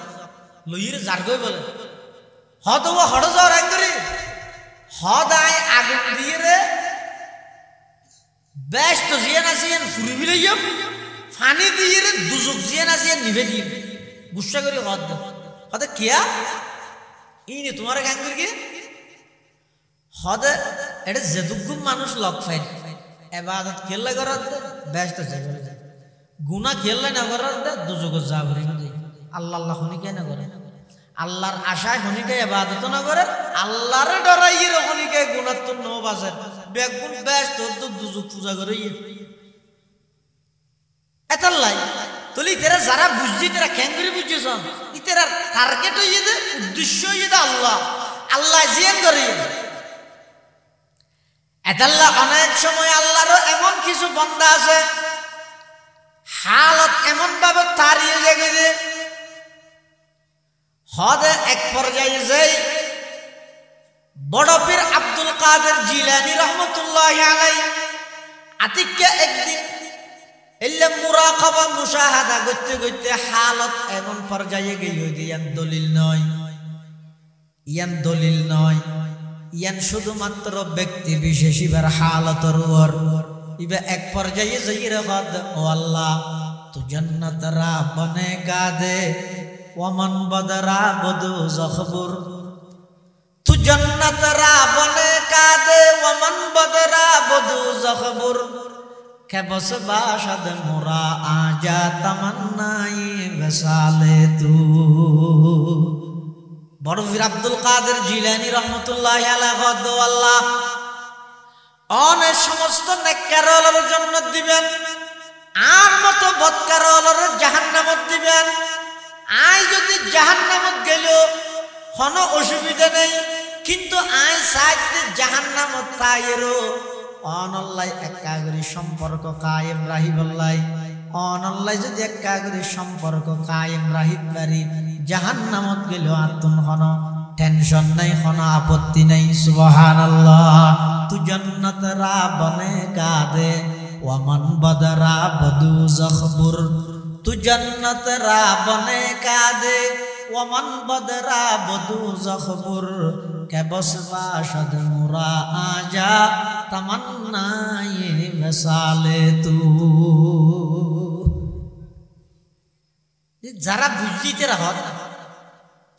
লইয়ে জারগই বলে হদ ও হড় যাওয়ার এক করে হদায় আগুন দিয়ে রে ব্যস্ত জিয়ান আসিয়েন ফুরি বিলাইয়াম পানি দিয়ে রে দুজক জিয়ান আসিয়েন নিভে দিয়ে গুসা করে হদ হদে কিয়া ইনি তোমার গান করে কি হদে এটা যেদুগুম মানুষ লক ফাইল ইবাদত খেললে করার ব্যস্ত যায় গুনাহ খেললে না করার দুজক যা ভরি আল্লাহ আল্লাহ শুনি কে না করে আল্লাহর আশায় শুনিকে ইবাদত না করে আল্লাহর ডরাইয়ে শুনিকে গুনাহ তো নো বাসে বেগুন ব্যস্ত তো দুজক পূজা করে এতাল্লাই তুলি তেরা যারা বুঝছি তেরা কেন করে বুঝছিস ইতেরা টার্গেট হইয়ে দে উদ্দেশ্য হইয়ে দে আল্লাহ আল্লাহ জিয়ান করে এতাল্লা অনেক সময় আল্লাহরও এমন কিছু বান্দা আছে হালত এমন ভাবে তাড়িয়ে জেগে দে হদে এক পর্যায়ে যাই বড় পীর আব্দুল কাদের জিলানী রহমতুল্লাহি আলাইহি আতিককে একদিন ইল্লা মুরাকাবা মুশাহাদা করতে করতে হালত এমন পর্যায়ে গেল ইয়ান দলিল নয় ইয়ান শুধুমাত্র ব্যক্তি বিশেষ ইবার হালতর ওর ইবা এক পর্যায়ে যাই রে হদ ও আল্লাহ তু জান্নাত রা বনে গাদে ওমান বদরা বদু জখবুর তু জান্নাত রা বনে কাদে ওমান বদরা বদু জখবুর কে বস বাশদ মুরা আজা তামান্নাই বসালে তু বড় পীর আব্দুল কাদের জিলানী রহমাতুল্লাহি আলাইহি আল্লাহ অনেক সমস্ত নেককারদের জন্য দিবেন আর মতো বদকারদের জাহান্নামত দিবেন আই যদি জাহান্নামত গেল কোনো অসুবিধা নেই কিন্তু আই সাইতে জাহান্নামত তাইরো অনল্লাই একাগ্রী সম্পর্ক কায়েম রাহিবল্লাই অনল্লাই যদি একাগ্রী সম্পর্ক কায়েম রাহিব পারি জাহান্নামত গেল আতুন কোনো টেনশন নাই কোনো আপত্তি নাই সুবহানাল্লাহ তু জান্নাত রা বনে কাদে ওয়ামান বদরা বদু জখবুর তু জান্নাত রা বনে কাদে ওয়ামান বদরা বদু জখবুর কে বসবা শদ মুরা আজা তামান্নাই মিসালে তু যারা বুঝিতে রাখত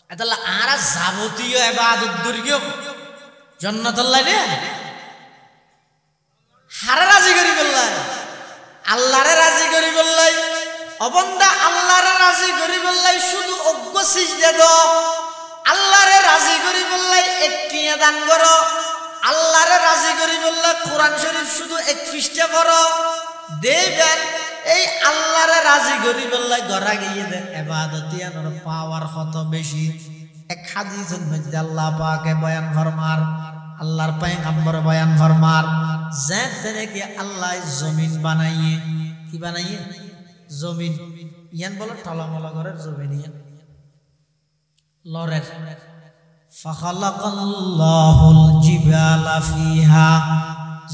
এতালা আরা যাবতীয় ইবাদত দুর্গম জান্নাত আল্লাহ রে হারা রাজি করি বললাই আল্লাহরে রাজি করি বললাই অবন্দা আল্লাহরে রাজি করি বললাই শুধু অজ্ঞ সিজদা দাও আল্লাহরে রাজি করি বললাই একটিয়া দান করো আল্লাহরে রাজি করি বললাই কোরআন শরীফ শুধু এক পৃষ্ঠা পড়ো দেবেন এই আল্লাহরে রাজি করি বললাই গড়া গিয়ে দে ইবাদতিয়ানোর পাওয়ার কত বেশি এক হাদিসের মধ্যে আল্লাহ পাকে বয়ান ফরমার আল্লাহর পয়গম্বর বয়ান ফরমার যেতে নাকি আল্লাহ জমিন বানাইয়ে কি বানাইয়ে জমিন ইয়ান বলে টলামলা ঘরের জমিন ইয়ান লরের ফাখালাকাল্লাহুল জিবালা ফিহা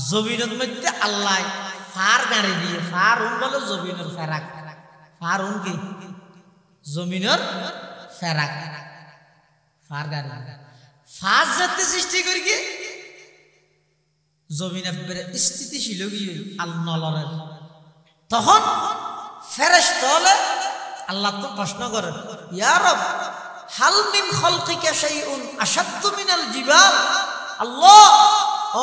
জমিনের মধ্যে আল্লাহ ফার গাড়ি দিয়ে ফারুন বলে জমিনের ফেরাক ফারুন কি জমিনের ফেরাক ফার গাড়ি ফাজ যাতে সৃষ্টি করি কি জমিনের পেরে স্থিতিশীল গিয়ে আল্লাহর তখন ফেরেশতা হলে আল্লাহ তো প্রশ্ন করে ইয়া রব হাল মিন খালকিকা শাইউন আশাদ্দু মিনাল জিবাল, আল্লাহ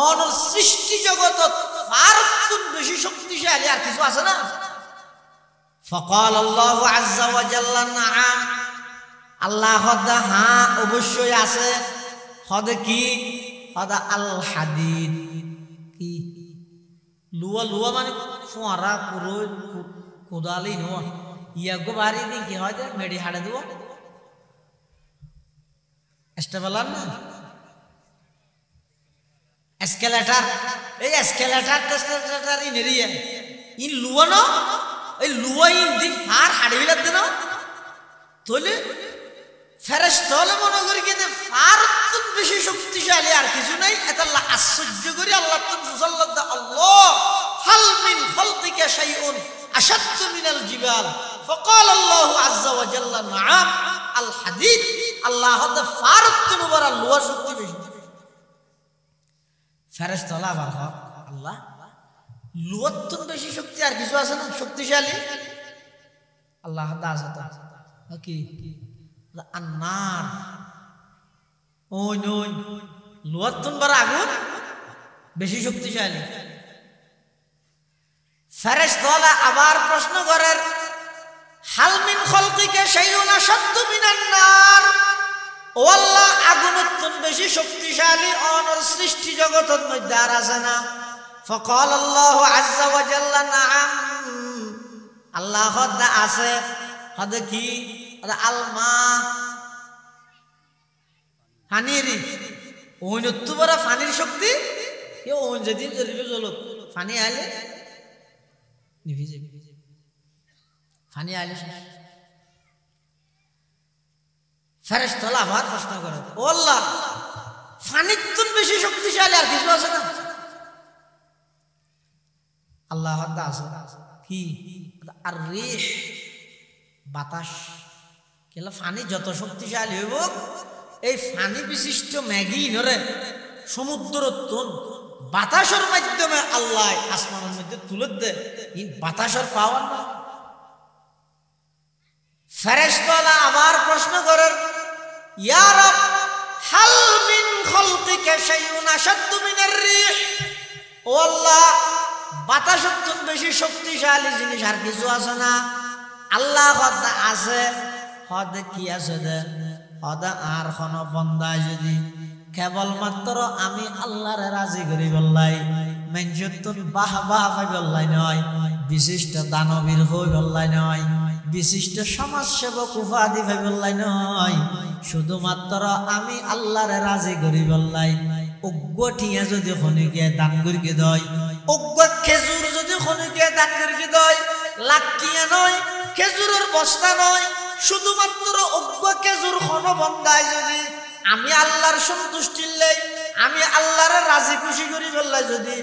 অনর সৃষ্টি জগতত ফারতুন বেশি শক্তিশালী আর কিছু আছে না? ফাকাল আল্লাহু আযজা ওয়া জাল্লা নাআম, আল্লাহ হদা হ্যাঁ অবশ্যই আছে। হদে কি? হদা আল হাদিদ, কি লুয়া, লুয়া মানে ফোয়ারা পুরো কোদালি নোয়া ইয়াগো বাড়ি দি কি হয় যে মেডি হাড়ে দেবো এস্টেবলার না এসকেলেটার, এই এসকেলেটার টেস্টেলেটার ইন এরিয়া ইন লুয়া না, এই লুয়া ইন দি ফার হাড়ে বিলাত দেন তোলে ফেরেশতা হলে মনে করি কিন্তু ফার তুন বেশি শক্তিশালী আর কিছু নাই। এটা আশ্চর্য করি আল্লাহ তুল্লাহ আল্লাহ হাল মিন খালকিকা শাইউন আশাদ্দু মিনাল জিবাল, ফাকাল আল্লাহু আযজা ওয়া জাল্লা নাআম আল হাদিদ, আল্লাহ হদা ফার তুন বড় লোয়া শক্তি বেশি। ফেরেশতা হলে আবার আল্লাহ লোয়ার তুন বেশি শক্তি আর কিছু আছে না শক্তিশালী? আল্লাহ হদা আছে তো কি আন্নার, ওই ওই লোহার তুনবার আগুন বেশি শক্তিশালী। ফেরেশতা আবার প্রশ্ন করেন হাল মিন খালকিকা শাইউন আশাদ্দু মিনান নার, ও আল্লাহ আগুনের তুন বেশি শক্তিশালী অনর সৃষ্টি জগতের মধ্যে আর আছে না? ফাকাল আল্লাহু আযজা ওয়া জাল্লা নাআম, আল্লাহ হদা আছে। হদে কি? আলমা পানির, ওই নত্তু বড় পানির শক্তি, ওই যেদিন জ্বলবে জ্বলুক, পানি আইলে নিভে যাবে, পানি আইলে। ফেরেশতা আবার প্রশ্ন করে ও আল্লাহ পানির তুন বেশি শক্তিশালী আর কিছু আছে না? আল্লাহ হদা আছে কি? আর রিহ বাতাস, কেলা ফানি যত শক্তিশালী হইব এই ফানি বিশিষ্ট ম্যাগি নরে সমুদ্র তুন বাতাসের মাধ্যমে আল্লাহ আসমানের মধ্যে তুলে দে, এই বাতাসের পাওয়ার না। ফেরেশতা আবার প্রশ্ন করেন ইয়া রব হাল মিন খালকিকা শাইউন আশাদ্দু মিনার রিহ, ও আল্লাহ বাতাসের তুন বেশি শক্তিশালী জিনিস আর কিছু আছে না? আল্লাহ হদা আছে। হদে কি আছে দে? হদা আর কোন বন্দা যদি কেবলমাত্র আমি আল্লাহরে রাজি করি বললাই মেনজতুন বাহ বাহ পাই বললাই নয়, বিশিষ্ট দানবীর হই বললাই নয়, বিশিষ্ট সমাজসেবক উপাধি পাই বললাই নয়, শুধুমাত্র আমি আল্লাহরে রাজি করি বললাই অজ্ঞ ঠিয়া যদি খনিকে দান করিকে দয়, অজ্ঞ খেজুর যদি খনিকে দান করিকে দয়, লাকিয়া নয় খেজুরের বস্তা নয়, শুধুমাত্র অজ্ঞ খেজুর খন বন্দায় যদি আমি আল্লাহর সন্তুষ্টির লাই আমি আল্লাহর রাজি খুশি করি বললাই যদি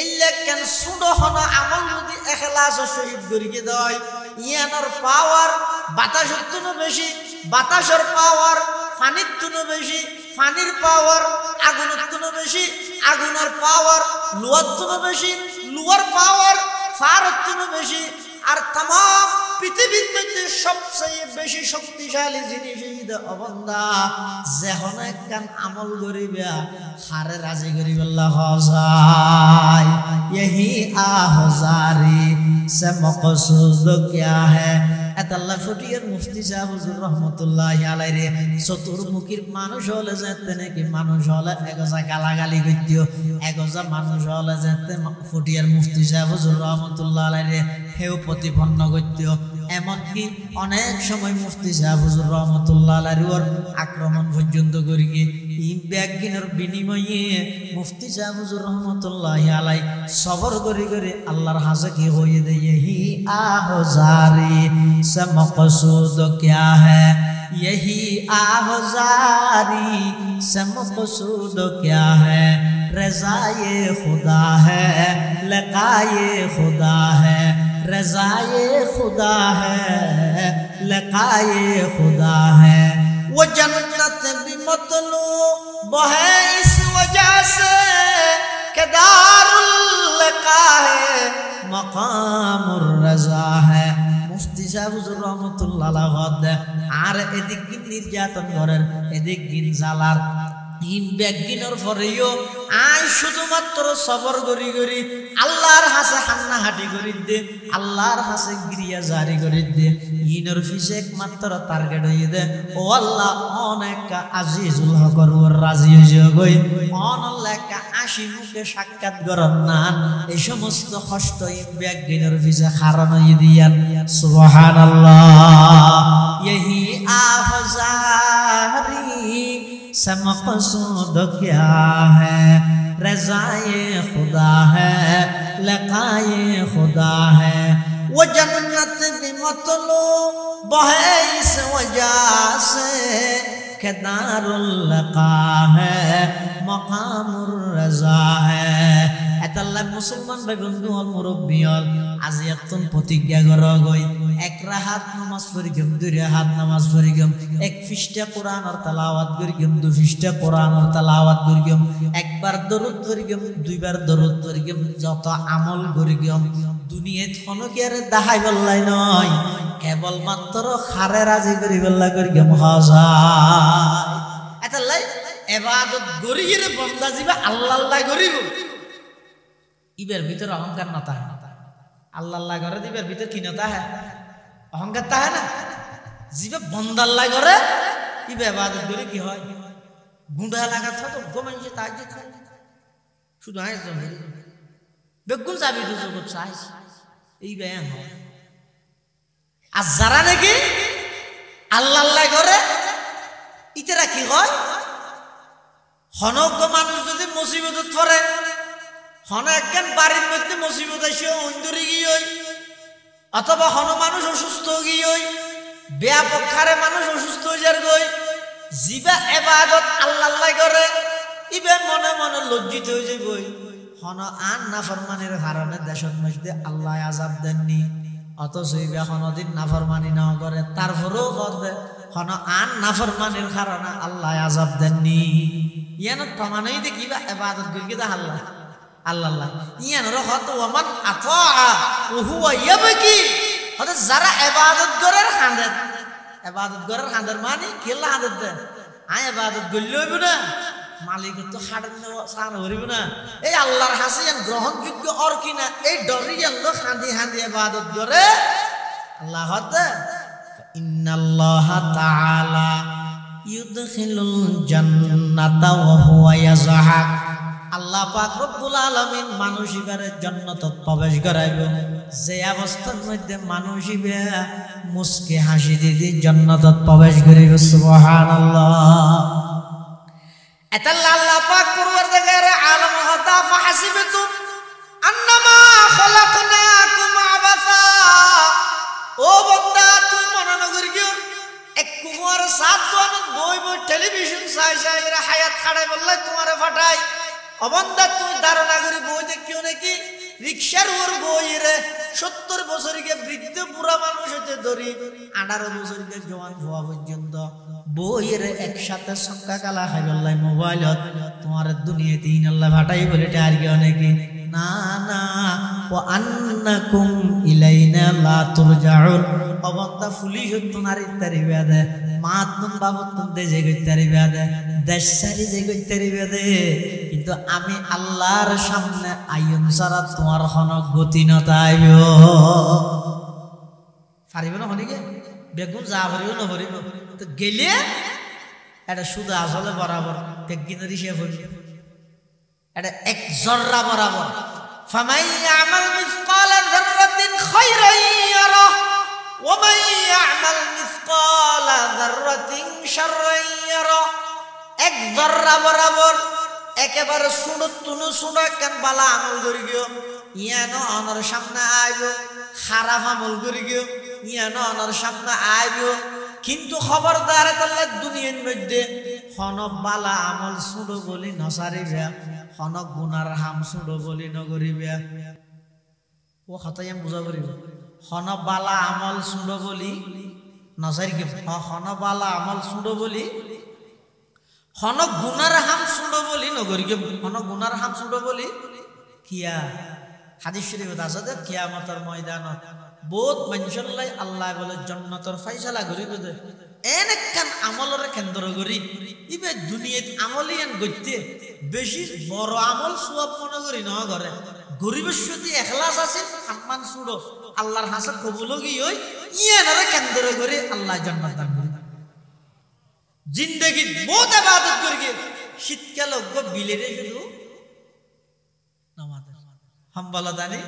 এইলে কেন সুদ হন আমল যদি এখলাসের সহিত করিকে দেয়, ইয়ানোর পাওয়ার বাতাসের তুনো বেশি, বাতাসের পাওয়ার পানির তুনো বেশি, পানির পাওয়ার আগুনের তুনো বেশি, আগুনের পাওয়ার লোহার তুনো বেশি, লোহার পাওয়ার ফারের তুনো বেশি। আর তাম পৃথিবীর মধ্যে সবচেয়ে বেশি শক্তিশালী জিনিস অবন্দা যেন একখান আমল করিবে হারে রাজি করিবেল্লা হজাই यही आहजारी से मकसूद क्या है। এতাল্লা ফটিয়ার মুফতি সাহেব হুজুর রহমতুল্লাহি আলাইহি চতুর্মুখীর মানুষ হলে যেতে নাকি মানুষ হলে এগজা গালাগালি করতিও, এগজা মানুষ হলে যেতে ফটিয়ার মুফতি সাহেব হুজুর রহমতুল্লাহি আলাইহি হেও প্রতিপন্ন করতিও। এমনকি অনেক সময় মুফতি সাহেব হুজুর রহমতুল্লাহি আলাইহির আক্রমণ পর্যন্ত করি এই ব্যাগিনের বিনিময়ে মুফতি সাহেব হুজুর রহমতুল্লাহি আলাইহি সবর করি করে আল্লাহর হাজে কি হয়ে দেয় হি আহজারি से मकसूद क्या है, यही आहजारी से मकसूद क्या है, रज़ाए खुदा है लिक़ाए खुदा है, रज़ाए खुदा है लिक़ाए खुदा है। वो जन्नत भी मतलूब है इस वजह से कि दारुल लिक़ा है मक़ामुर रज़ा है। मुफ्ती साहब হুজুর রহমতুল্লাহ আলাইহি আর এদিক নির্যাতন করেন এদিক গিন জালার ব্যাগিনোর পরেও আই শুধুমাত্র সবর করি করি আল্লাহর হাসে হান্না হাঁটি করি দে আল্লাহর হাসে গিরিয়া জারি করি দে ইনোর ফিসে একমাত্র টার্গেট হয়ে দে ও আল্লাহ অনেক আজিজুল হকর রাজি হয়ে গই অনেক আশি মুখে সাক্ষাৎ করেন না এই সমস্ত কষ্ট ব্যাগিনোর ফিসে কারণ হয়ে দিয়ান সুবহানাল্লাহ यही आफ़ज़ारी से मक़सूद क्या है रज़ाए खुदा है लिक़ाए खुदा है वो जन्नत भी मतलूब है इस वजह से कि दारुल लिक़ा है मक़ामुर रज़ा है এতাল্লাহ মুসলমান বেগন্ধু হল মুরব্বী হল আজিয়াতুন প্রতিজ্ঞা করা গই এক রাহাত নামাজ পড়িগম দুই রাহাত নামাজ পড়িগম এক পৃষ্ঠা কোরআনের তেলাওয়াত করিগম দুই পৃষ্ঠা কোরআনের তেলাওয়াত করিগম একবার দরুদ পড়িগম দুইবার দরুদ পড়িগম যত আমল করিগম দুনিয়াত কোনো কি আর দেখাই বললাই নয় কেবল মাত্র খারে রাজি করি বললা করিগম হাজার এতাল্লাহ ইবাদত করিয়ে বান্দা জিবা আল্লাহ আল্লাহ করিব ইবের ভিতরে অহংকার না তাহে আল্লাহ আল্লাহ করে দিবের ভিতরে কি না তাহে অহংকার তাহে না জিবে বন্দাল্লাহ করে ইবে ইবাদত করে কি হয় গুঁড়া লাগা তো গোমাইছে তাই যে শুধু আইস বেগুন যাবি তো জগৎ চাইছ এই ব্যায়াম হয় আর যারা নাকি আল্লাহ আল্লাহ করে ইতেরা কি হয় হনজ্ঞ মানুষ যদি মুসিবতত পড়ে হন একখান বাড়ির মধ্যে মুসিবত আসে অন্দরে গিয়ে অথবা হন মানুষ অসুস্থ গিয়ে ব্যাপক হারে মানুষ অসুস্থ হয়ে যার গই জিবা ইবাদত আল্লাহ আল্লাহ করে ইবে মনে মনে লজ্জিত হয়ে যায় গই হন আন নাফরমানির কারণে দেশের মধ্যে আল্লাহ আযাব দেননি অথচ ইবে হনদিন নাফরমানি না করে তারপরেও করে হন আন নাফরমানির কারণে আল্লাহ আযাব দেননি ইয়ান প্রমাণই দেখিবা ইবাদত করি দা আল্লাহ আল্লাহ আল্লাহ ইয়ান রহত ওমান আতা ওয়া হুয়া ইয়াবকি হতে যারা ইবাদত করে খান্দের ইবাদত করে খান্দের মানে কেলা হাদত দে আয় ইবাদত করলে হইব না মালিক তো খাড়েন সান হরিব না এই আল্লাহর হাসি ইয়ান গ্রহণযোগ্য আর কিনা এই ডরিয়ান লোক হাঁদি হাঁদি ইবাদত করে আল্লাহ হতে ইন্নাল্লাহা তাআলা ইউদখিলুল জান্নাতা ওয়া হুয়া ইয়াজহাক আল্লাহ পাক রব্বুল আলামিন মানুষ ইবারে জান্নাতত প্রবেশ করাইব যে অবস্থার মধ্যে মানুষ ইবে মুস্কি হাসি দিয়ে জান্নাতত প্রবেশ করিব সুবহানাল্লাহ এতাল্লাহ আল্লাহ পাক পরওয়ারদিগার আলম হতা ফাহাসিবতুম আন্নামা খলাকনাকুম আবাসা ও বান্দা তুই মনে না করিও এক কুমার সাত জন বই বই টেলিভিশন চাই চাই এরা হায়াত খাড়াই বললে তোমারে ফাটাই অবন্দা তুই ধারণা করি বই দেখিও নাকি রিক্সার ওর বই রে 70 বছরকে বৃদ্ধ বুড়া মানুষ হতে ধরি 18 বছরকে জওয়ান হওয়া পর্যন্ত বইয়ের একসাথে সংখ্যা কালা খাই বললাই মোবাইলত তোমার দুনিয়াতে আল্লাহ ফাটাই বলে আর কি অনেকে না না ও আন্নাকুম ইলাইনা লা তুরজাউন অবন্দা পুলিশ তোমারি তারিবে দে মাতনুম বাবতুন দে যে তারিবে দে দেশারি যে তারিবে দে কিন্তু আমি আল্লাহর সামনে আইন সারা তোমার কোনো গতি না তাইব পারিব না হলিকে বেগুন যা ভরিব না ভরিব তো গেলে এটা শুধু আসলে বরাবর বেগিনারি সে ভরিব এটা এক জররা বরাবর ফামাই ইয়ামাল মিসকাল যাররাতিন খায়রান ইয়ারা ওয়া মান ইয়ামাল মিসকাল যাররাতিন শাররান ইয়ারা এক জররা বরাবর একেবারে সুনত তুনু সুনা কেন বালা আমল করি গিয়ে ইয়ানো অনর সামনে আইব খারাপ আমল করি গিয়ে ইয়ানো অনর সামনে আইব কিন্তু খবরদার তাহলে দুনিয়ার মধ্যে খন বালা আমল সুড়ো বলি নসারিবে খন গুনার হাম সুড়ো বলি নগরিবে ও খতায়াম বুঝা করিব খন বালা আমল সুড়ো বলি নসারিকে খন বালা আমল সুড়ো বলি খন গুনার হাম সুড়ো বলি নগরিকে খন গুনার হাম সুড়ো বলি কিয়া হাদিস শরীফত আছে যে কিয়ামতের ময়দানত বহুত মানুষের লাই আল্লাহ বলে জান্নাতের ফয়সালা করিব দে এনেকান আমলরে কেন্দ্র করি ইবে দুনিয়াত আমলিয়ান গইতে বেশি বড় আমল সওয়াব মনে করি না করে গরিবের সাথে ইখলাস আছে সম্মান সুড়ো আল্লাহর হাসে কবুল গই হই ইয়ানরে কেন্দ্র করে আল্লাহ জান্নাত দান করে জিন্দেগি বহুত ইবাদত করি শীতকাল গো বিলেরে শুধু নামাজ হামবালা জানি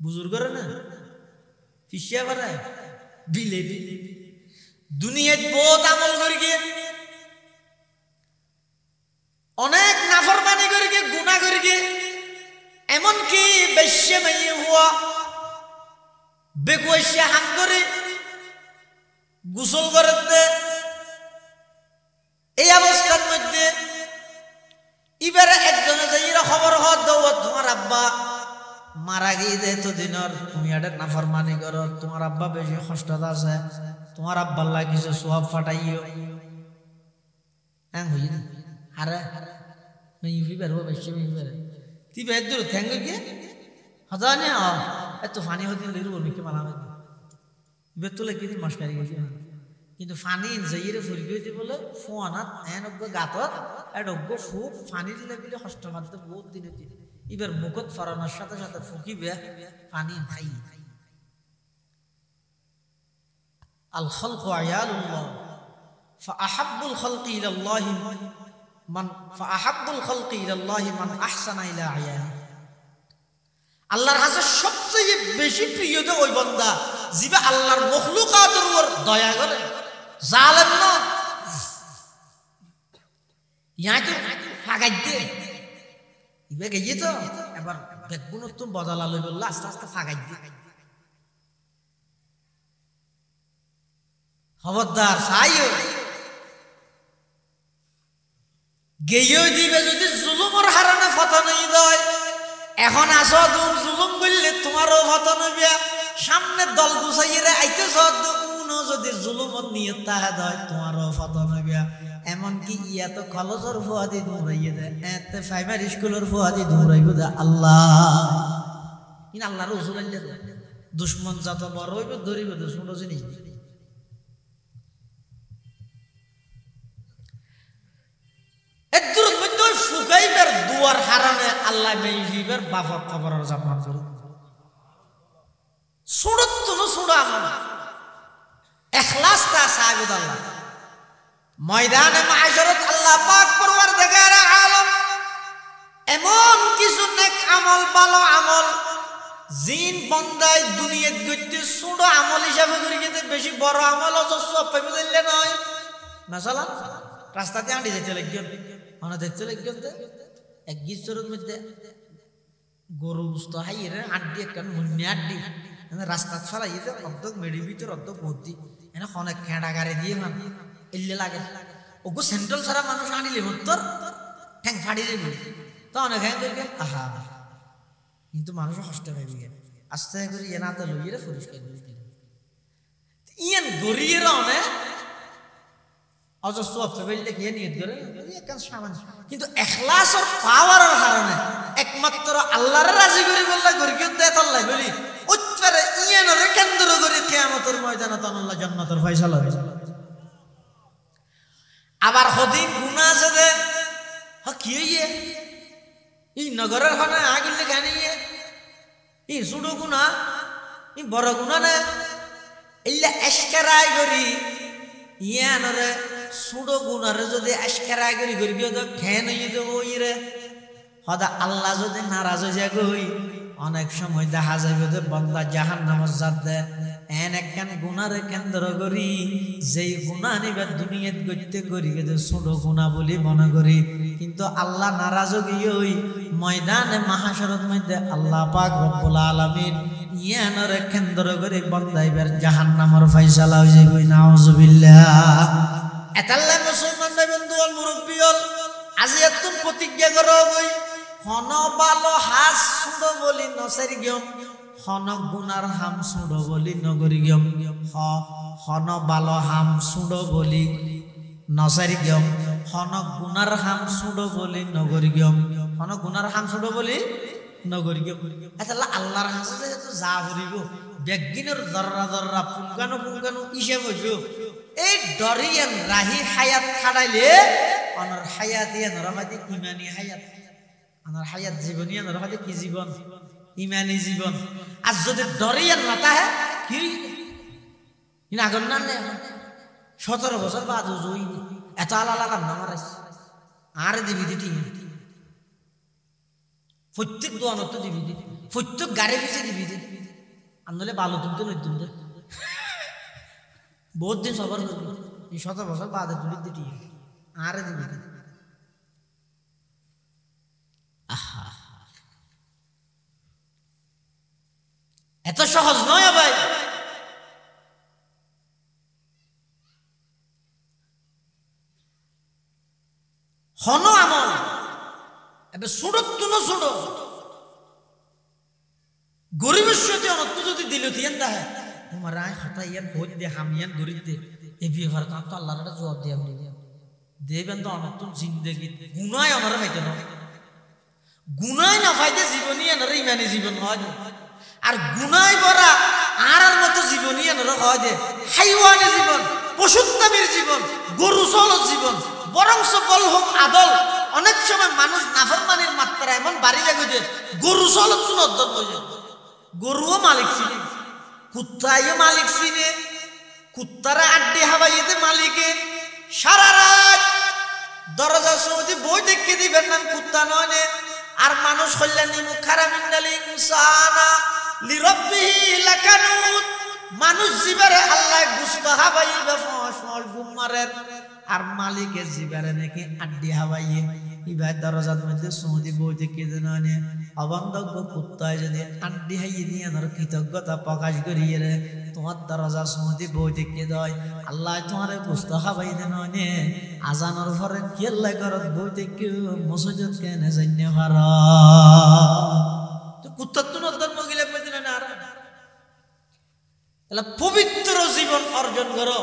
বুজুর্গরা না ফিশিয়া করে বিলে দুনিয়াত বহুত আমল করি গিয়ে অনেক নাফরমানি করি গিয়ে গুনাহ করি গিয়ে এমনকি বেশ্যা মেয়ে হওয়া বেকুয়াশা হাম করে গোসল করতে এই অবস্থার মধ্যে এবারে একজনে যাইরা খবর হওয়ার দাও তোমার আব্বা মারা গিয়ে তো দিনের তুমি এটা নাফরমানি করো তোমার আব্বা বেশি কষ্টত আছে তোমার আব্বার লাগে কিছু সওয়াব ফাটাইও হই আরে নই ফিবার ও বেশি ফিবার তি বে দূর থ্যাঙ্গ কি হজানে এত ফানি হতে লিরু মিকে মালা বেতুলে কি মাস্কারি গেছে কিন্তু ফানি যাইরে ফুরি গইতে বলে ফোনাত এনগ্গ গাতত এডগ্গ ফুক ফানি দিলে বলে কষ্ট মারতে বহুত দিন হতে এবার মুখত ফরানোর সাথে সাথে ফুকিবে পানি খাই আল খালকু আয়ালুল্লাহ ফাআহাব্বুল খালকি ইলাল্লাহ মান আহসানা ইলা আয়ানি আল্লাহর কাছে সবচেয়ে বেশি প্রিয় তো ওই বান্দা যিবা আল্লাহর মখলুকাতের উপর দয়া করে জালেম না ইয়াতে ফাগাইতে ইবে গিয়ে তো এবার বেগুন তো বদলা লই বললা আস্তে আস্তে ফাগাই দি খবরদার সাইও গেইও দিবে যদি জুলুমের হারানে ফতন হই যায় এখন আসো তুমি জুলুম করলে তোমারও ফতন হবে সামনে দল গুছাইরে আইতেছ কোন যদি জুলুমত নিয়ত তাহা দেয় তোমারও ফতন হবে এমনকি ইয়া তো কলেজের ফুয়াদি দৌড়াইয়ে দেয় এতে প্রাইমারি স্কুলের ফুয়াদি দৌড়াইব দে আল্লাহ ইন আল্লাহ রসুল দুশ্মন যত বড় হইব ধরিব দে শুনো জিনিস এদুর মধ্যে ফুকাইবার দুয়ার হারানে আল্লাহ মেইবার বাফর খবরের জাপান করে সুরত তুনো সুরা আমল ইখলাসটা সাবিত আল্লাহ ময়দানে মাশারাত আল্লাহ পাক পরওয়ারদিগার আলম এমন কিছু নেক আমল ভালো আমল জিন বান্দায় দুনিয়াত গইতে ছোট আমল হিসাবে করি কিন্তু বেশি বড় আমল অজস্র পাইবে দিলে নয় মাশাআল্লাহ রাস্তাতে আঁটি যেতে লাগিও মানে দেখতে লাগিও এক গিসরের মধ্যে গরু বুঝতো হাইরে আড্ডি একটা মুন্নি আড্ডি রাস্তা ফেলাইতে অর্ধক মেডি ভিতর অর্ধক ভর্তি এনে অনেক খেঁড়া গাড়ি দিয়ে মান ইল্লে লাগে ওগো সেন্ট্রাল সারা মানুষ আনিলে উত্তর ঠ্যাং ফাড়ি দেবে তো অনেক হ্যাং করবে আহা কিন্তু মানুষ কষ্ট পাইবে আস্তে করে এনাতে লইয়ে পরিষ্কার ইয়ান গরিয়ের অনেক অজস্র ফেলে গিয়ে নিয়ত করে কিন্তু ইখলাসের পাওয়ারের কারণে একমাত্র আল্লাহর রাজি করি বললা গরিকে দেত আল্লাহ বলি উত্তরে ইয়ানরে কেন্দ্র করে কিয়ামতের ময়দানে আল্লাহ জান্নাতের ফয়সালা হয়ে যাবে আবার হদিন গুনাহ আছে দে কি হইয়ে এই নগরের খানে আগিলে গানিয়ে এই ছোট গুনাহ এই বড় গুনাহ না ইল্লা এশকারাই করি ইয়ানরে ছোট গুনারে যদি এশকারাই করি করবি তো ঠেন হইয়ে তো ওইরে হদা আল্লাহ যদি নারাজ হয়ে যায় কই অনেক সময় দেখা যাবে যে বান্দা জাহান্নামে যাবে এন একখান গুনারে কেন্দ্র করি যেই গুনাহ নিবে দুনিয়াত গইতে করি যে ছোট গুনাহ বলি মনে করি কিন্তু আল্লাহ নারাজ হয়ে ওই ময়দানে মাহশরের মধ্যে আল্লাহ পাক রব্বুল আলামিন ইয়ানরে কেন্দ্র করে বান্দাইবার জাহান্নামের ফয়সালা হয়ে যাবে নাউজুবিল্লাহ এতাল্লাহ মুসলমান ভাই বন্ধু আর মুরব্বি হল আজি এত প্রতিজ্ঞা করো কই হন ভালো হাস ছোট বলি নসারি গম হন গুনার হাম ছোট বলি নগরি গম হন ভালো হাম ছোট বলি নসারি গম হন গুনার হাম ছোট বলি নগরি গম হন গুনার হাম ছোট বলি নগরী আচ্ছা আল্লাহর হাসে যেহেতু যা ভরিব বেগিনের দর্রা দর্রা পুঙ্গানো পুঙ্গানো ইসে বসব এই ডরিয়ান রাহি হায়াত খাড়াইলে অনর হায়াত ইয়ান রহাদি ইমানি হায়াত অনর হায়াত জীবনিয়ান রহাদি কি জীবন ইমানি জীবন আর যদি ডরিয়ান না তাহে কি ইনা আগন না 17 বছর বাদ জই এত আলাদা নামার আর দিবি দিটি প্রত্যেক দোয়ানত দিবি দি প্রত্যেক গাড়ি পিছিয়ে দিবি দি আনলে ভালো তুলতে লই তুলতে বহুত দিন সবার করবি এই 17 বছর বাদে তুলি দিটি আর দিবি দি আহা এত সহজ নয় ভাই হন আমল এবে সুড়ত তুনো সুড়ো গরিবের সাথে অনত্য যদি দিলতিয়ান দাহে তোমার রায় হতা ইয়ান ভোজ দে হামিয়ান গরিব দে এ বিয়ে ভার তো আল্লাহর একটা জবাব দিয়ে আপনি দেবেন তো অনত্য জিন্দেগি গুনায় আমার হইতে না গুনায় না ফাইতে জীবনী এনার ইমানি জীবন হয় আর গুনায় ভরা আর মতো জীবনী এনার হয় দে হাইওয়ানি জীবন পশুত্তামের জীবন গরু চলত জীবন বরংস বল হোক আদল অনেক সময় মানুষ নাফরমানির মাত্রা এমন বাড়ি লাগে যে গরু চলত সুনদ্দন হয়ে যায় গরুও মালিক চিনে কুত্তাইও মালিক চিনে কুত্তারা আড্ডি হাবাইতে মালিকে সারা রাত দরজা সৌদি বই দেখে দিবেন না কুত্তা নয় আর মানুষ কল্যাণ মুখারামিন্দাল ইনসানা লিরাব্বিহি লাকানুত মানুষ জীবনে আল্লাহ গুস্ত হাবাইবে ফসল গুমারের আর মালিকের জীবনে নাকি আড্ডি হাবাইয়ে ইবাই দরজার মধ্যে সৌদি বই দেখে দেনে অবন্ধজ্ঞ কুত্তায় যদি আড্ডি হাইয়ে নিয়ে ধর কৃতজ্ঞতা প্রকাশ করিয়ে রে তোমার দরজা সৌদি বই দেখে দেয় আল্লাহ তোমার গুস্ত হাবাই দেন আজানোর পরে কি আল্লাহ করত বই দেখে মসজিদ কেন জান্য ভার তো কুত্তার তো নদন মগিলে পেদিন না আর তাহলে পবিত্র জীবন অর্জন করো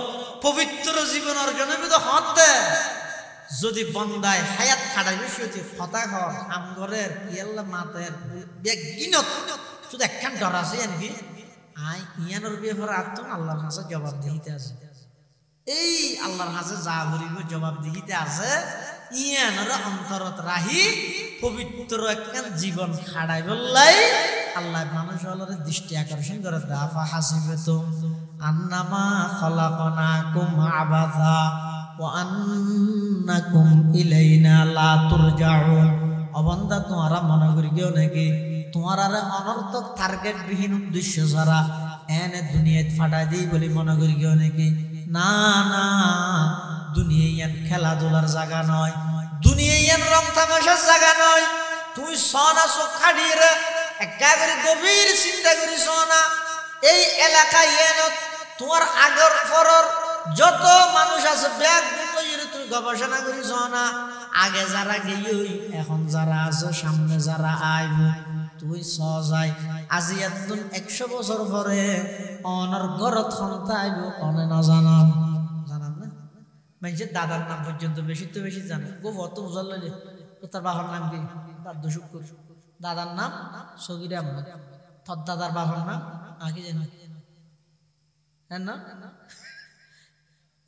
পবিত্র জীবন অর্জনের মধ্যে হতে যদি বন্দায় হায়াত খাড়াই বসে ফতা ঘর আমগরের ইয়াল্লা মাতের বেগিনত শুধু একখান ডর আছে এনকি আই ইয়ানোর ব্যাপারে আত্ম আল্লাহর কাছে জবাব দিতে আছে এই আল্লাহর কাছে যা বলিব জবাব দিতে আছে ইয়ানোর অন্তরত রাহি পবিত্র একখান জীবন খাড়াই বললাই আল্লাহ মানুষ হলের দৃষ্টি আকর্ষণ করে দাফা হাসিবেতুম আন্নামা খলাকনাকুম আবাথা ওয়া আন্নাকুম ইলাইনা লা তুরজাউন অবন্দা তোমরা মনে করি কেউ নাকি তোমার আর অনর্থক টার্গেট বিহীন উদ্দেশ্য ছাড়া এনে দুনিয়ায় ফাটাই দিই বলে মনে করি কেউ নাকি না না দুনিয়ায় খেলাধুলার জায়গা নয় দুনিয়ায় রং তামাশার জায়গা নয় তুমি সোনা চোখা দিয়ে একেবারে গভীর চিন্তা করি সোনা এই এলাকায় এনে তোমার আগর পরর যত মানুষ আছে ব্যাগ তুমি গবেষণা করিস না আগে যারা গেই এখন যারা আছে সামনে যারা আইব তুই সজাই আজি একদম 100 বছর পরে অনর ঘরত সন্তা আইব অনে না জানাম জানাম না মানুষের দাদার নাম পর্যন্ত বেশি তো বেশি জানে গো অত বুঝার লইলে তার বাবার নাম কি বাদ্য শুক্র দাদার নাম সগির আহমদ তোর দাদার বাবার নাম আগে জানি না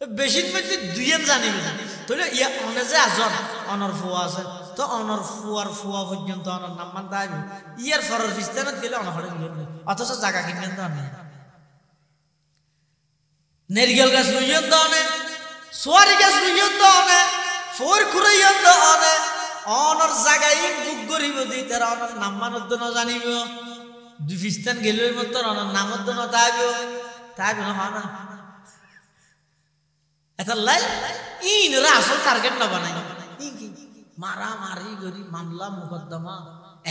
বেশি মধ্যে দুইয়ের জানিবে তাহলে ইয়া অনে যে আজন অনর ফুয়া আছে তো অনর ফুয়ার ফুয়া পর্যন্ত অনর নাম মান দাইব ইয়ার ফরর বিস্তারত গেলে অনহরে গেল অথচ জায়গা কিনেন তো আনে নেরিগেল গাছ রুইয়ন তো আনে সোয়ারি গাছ রুইয়ন তো আনে ফোর খুরাইয়ন তো আনে অনর জায়গায় বুক গরিব দি তার অনর নাম মানত না জানিব দুই বিস্তান গেলে মত অনর নামত না দাইব তাই না না এটা লাই ইনরা আসল টার্গেট না বানাই মারা মারি গরি মামলা মুকদ্দমা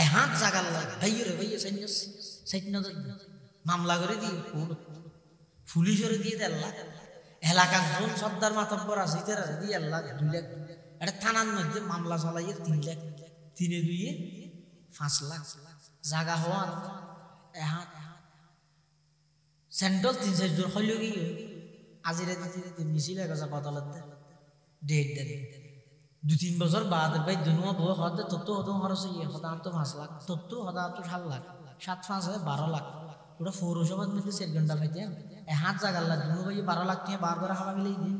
এহাত জাগাল লাগে ভাইরে ভাইয়ে সাইন মামলা করে দি পুলিশের দিয়ে দেল্লা এলাকার জন সর্দার মাতব্বর আছে তারা দিয়ে আল্লাহ 2 লাখ এটা থানার মধ্যে মামলা চালাইয়ে 3 লাখ 3 2 5 লাখ জায়গা হওয়ার এহাত সেন্ট্রাল 3 জোর হইল কি আজিরে দিতে মিছিল গজা বদলত ডেট দেন 2-3 বছর বাদ ভাই দুনুয়া বউ হতে তত্ত্ব হতো খরচ হইয়ে হতাম তো 5 লাখ তত্ত্ব হতাম তো 7 লাখ 7-5 12 লাখ ওটা পৌরসভার মধ্যে 4 ঘন্টা পাইতে হাত জাগাল লাখ দুনু ভাই 12 লাখ নিয়ে বারবার হাওয়া মিলেই দিই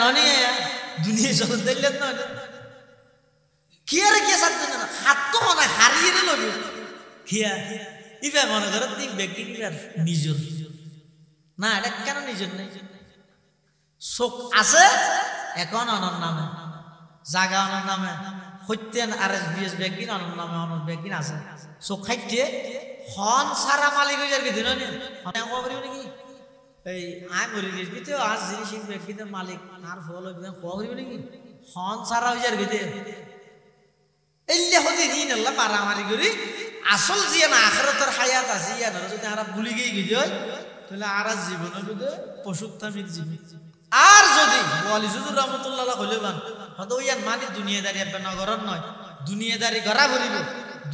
ননি দুনিয়া চলে দিলেন না কি আর কি সাথে না হাত তো না হারিয়ে দিল কিয়া ইবা মনে করো তুই ব্যক্তি নিজের না এটা কেন নিজের নেই চোখ আছে এখন অনর নামে জাগা অনর নামে সত্যেন RSBS ব্যাগিন অনর নামে অনর ব্যাগিন আছে চোখ খাইতে হন সারা মালিক হয়ে যাবে দিন নাকি এই আয় মরি গেছি তো আজ জিনিস ব্যক্তিতে মালিক আর ফল হইবে নাকি হন সারা হয়ে যাবে এল্লে হতে ঋণ আল্লাহ মারামারি করি আসল জিয়া না আখিরাতের হায়াত আছে ইয়া না যদি আরা ভুলি গিয়ে গিয়ে তাহলে আর জীবনের মধ্যে পশুত্তামির জীবন আর যদি ওয়ালি হুজুর রাহমাতুল্লাহ হইলে বান হয়তো ইয়ান মানে দুনিয়াদারি আপনি নগরন নয় দুনিয়াদারি করা করিব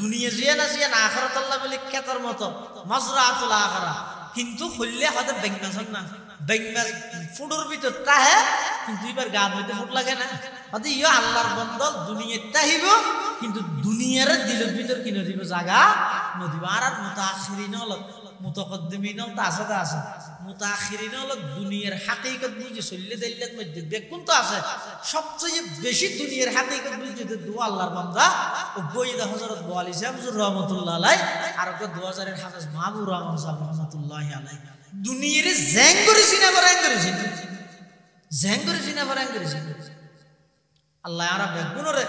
দুনিয়া জিয়া না আখিরাত আল্লাহ বলে কেতার মতো মাজরাতুল আখিরা কিন্তু হইলে হয়তো বেঙ্গাসন না বেঙ্গাস ফুডুর ভিতর তাহে কিন্তু এবার গা ধুইতে ফুট লাগে না হয়তো ইয়া আল্লাহর বান্দা দুনিয়াতে তাহিব কিন্তু দুনিয়ার দিলের ভিতর কিনে দিব জায়গা নদীব আর মুতাআখিরিন হল মুতাকদ্দিমিন হল তা আছে মুতাআখিরিন হল দুনিয়ার হাকিকত বুঝে চললে দিল্লার মধ্যে দেখুন তো আছে সবচেয়ে বেশি দুনিয়ার হাকিকত বুঝে দোয়া আল্লাহর বান্দা ও বইদা হযরত ওয়ালি সাহেব হুজুর রাহমাতুল্লাহ আলাইহি আর ওকে 2000 এর হাফেজ মাহবুব রহমান সাহেব রাহমাতুল্লাহ আলাইহি দুনিয়ার জ্যাং করে সিনা বরাং করেছে জ্যাং করে সিনা বরাং করেছে আল্লাহ আর বেগুনরে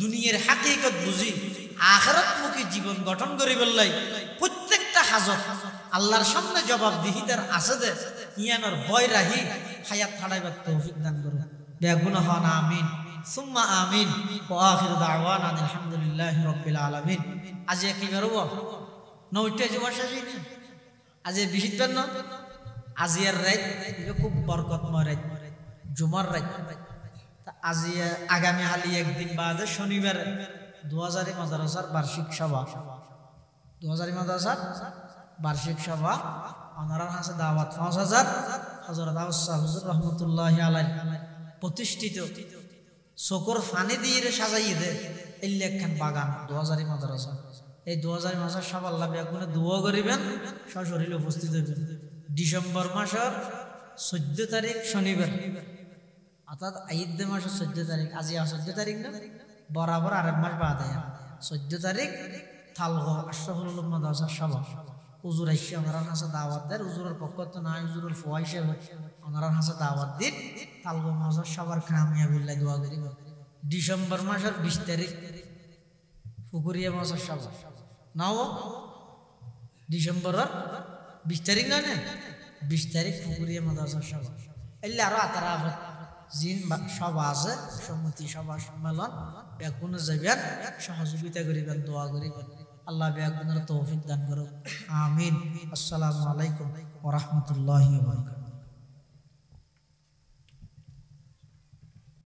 দুনিয়ার হাকিকত বুঝি আখিরাতমুখী জীবন গঠন করি বললাই প্রত্যেকটা হাজত আল্লাহর সামনে জবাবদিহিতার আছে দে ইয়ানোর ভয় রাহি হায়াত ছাড়াইবার তৌফিক দান করুন বেগুন হন আমিন সুম্মা আমিন ওয়া আখিরু দাওয়ানা আলহামদুলিল্লাহি রাব্বিল আলামিন আজ কি করব নয়টা যে বর্ষা যায়নি আজ বিহিতবার না আজ এর রাত খুব বরকতময় রাত জুমার রাত আজি আগামী হালি একদিন বাদে শনিবার 2000 মাদ্রাসার বার্ষিক সভা 2000 মাদ্রাসার বার্ষিক সভা ওনার হাসে দাওয়াত 5000 হযরত আউসা হুজুর রাহমাতুল্লাহ আলাইহি প্রতিষ্ঠিত শকর ফানি দিয়ে সাজাইয়ে দে এল্লেখান বাগান 2000 মাদ্রাসা এই 2000 মাদ্রাসা সব আল্লাহ বেগুনে দোয়া করিবেন সশরীরে উপস্থিত হইবেন ডিসেম্বর মাসের 14 তারিখ শনিবার অর্থাৎ ঈদ মাসের 14 তারিখ আজি 14 তারিখ না বরাবর আরেক মাস বাদ 14 তারিখ থালগো আশরাফুল উলুম মাদ্রাসা সভা হুজুর আইসা ওনার হাসে দাওয়াত দেন হুজুরের পক্ষ তো না হুজুরের ফুয়া হিসেবে ওনার হাসে দাওয়াত দিন থালগো মাদ্রাসা সবার কামিয়াবিল্লাহ দোয়া করি ডিসেম্বর মাসের 20 তারিখ ফুকুরিয়া মাদ্রাসা সভা নাও ডিসেম্বরের 20 তারিখ না 20 তারিখ ফুকুরিয়া মাদ্রাসা সভা এল্লে আরো আতারা জিন সভা আছে সমিতি সভা সম্মেলন বেগুনে যাবেন সহযোগিতা করিবেন দোয়া করিবেন আল্লাহ বেগুনের তৌফিক দান করুন আমিন আসসালামু আলাইকুম ওয়া রাহমাতুল্লাহি ওয়া বারাকাতুহু।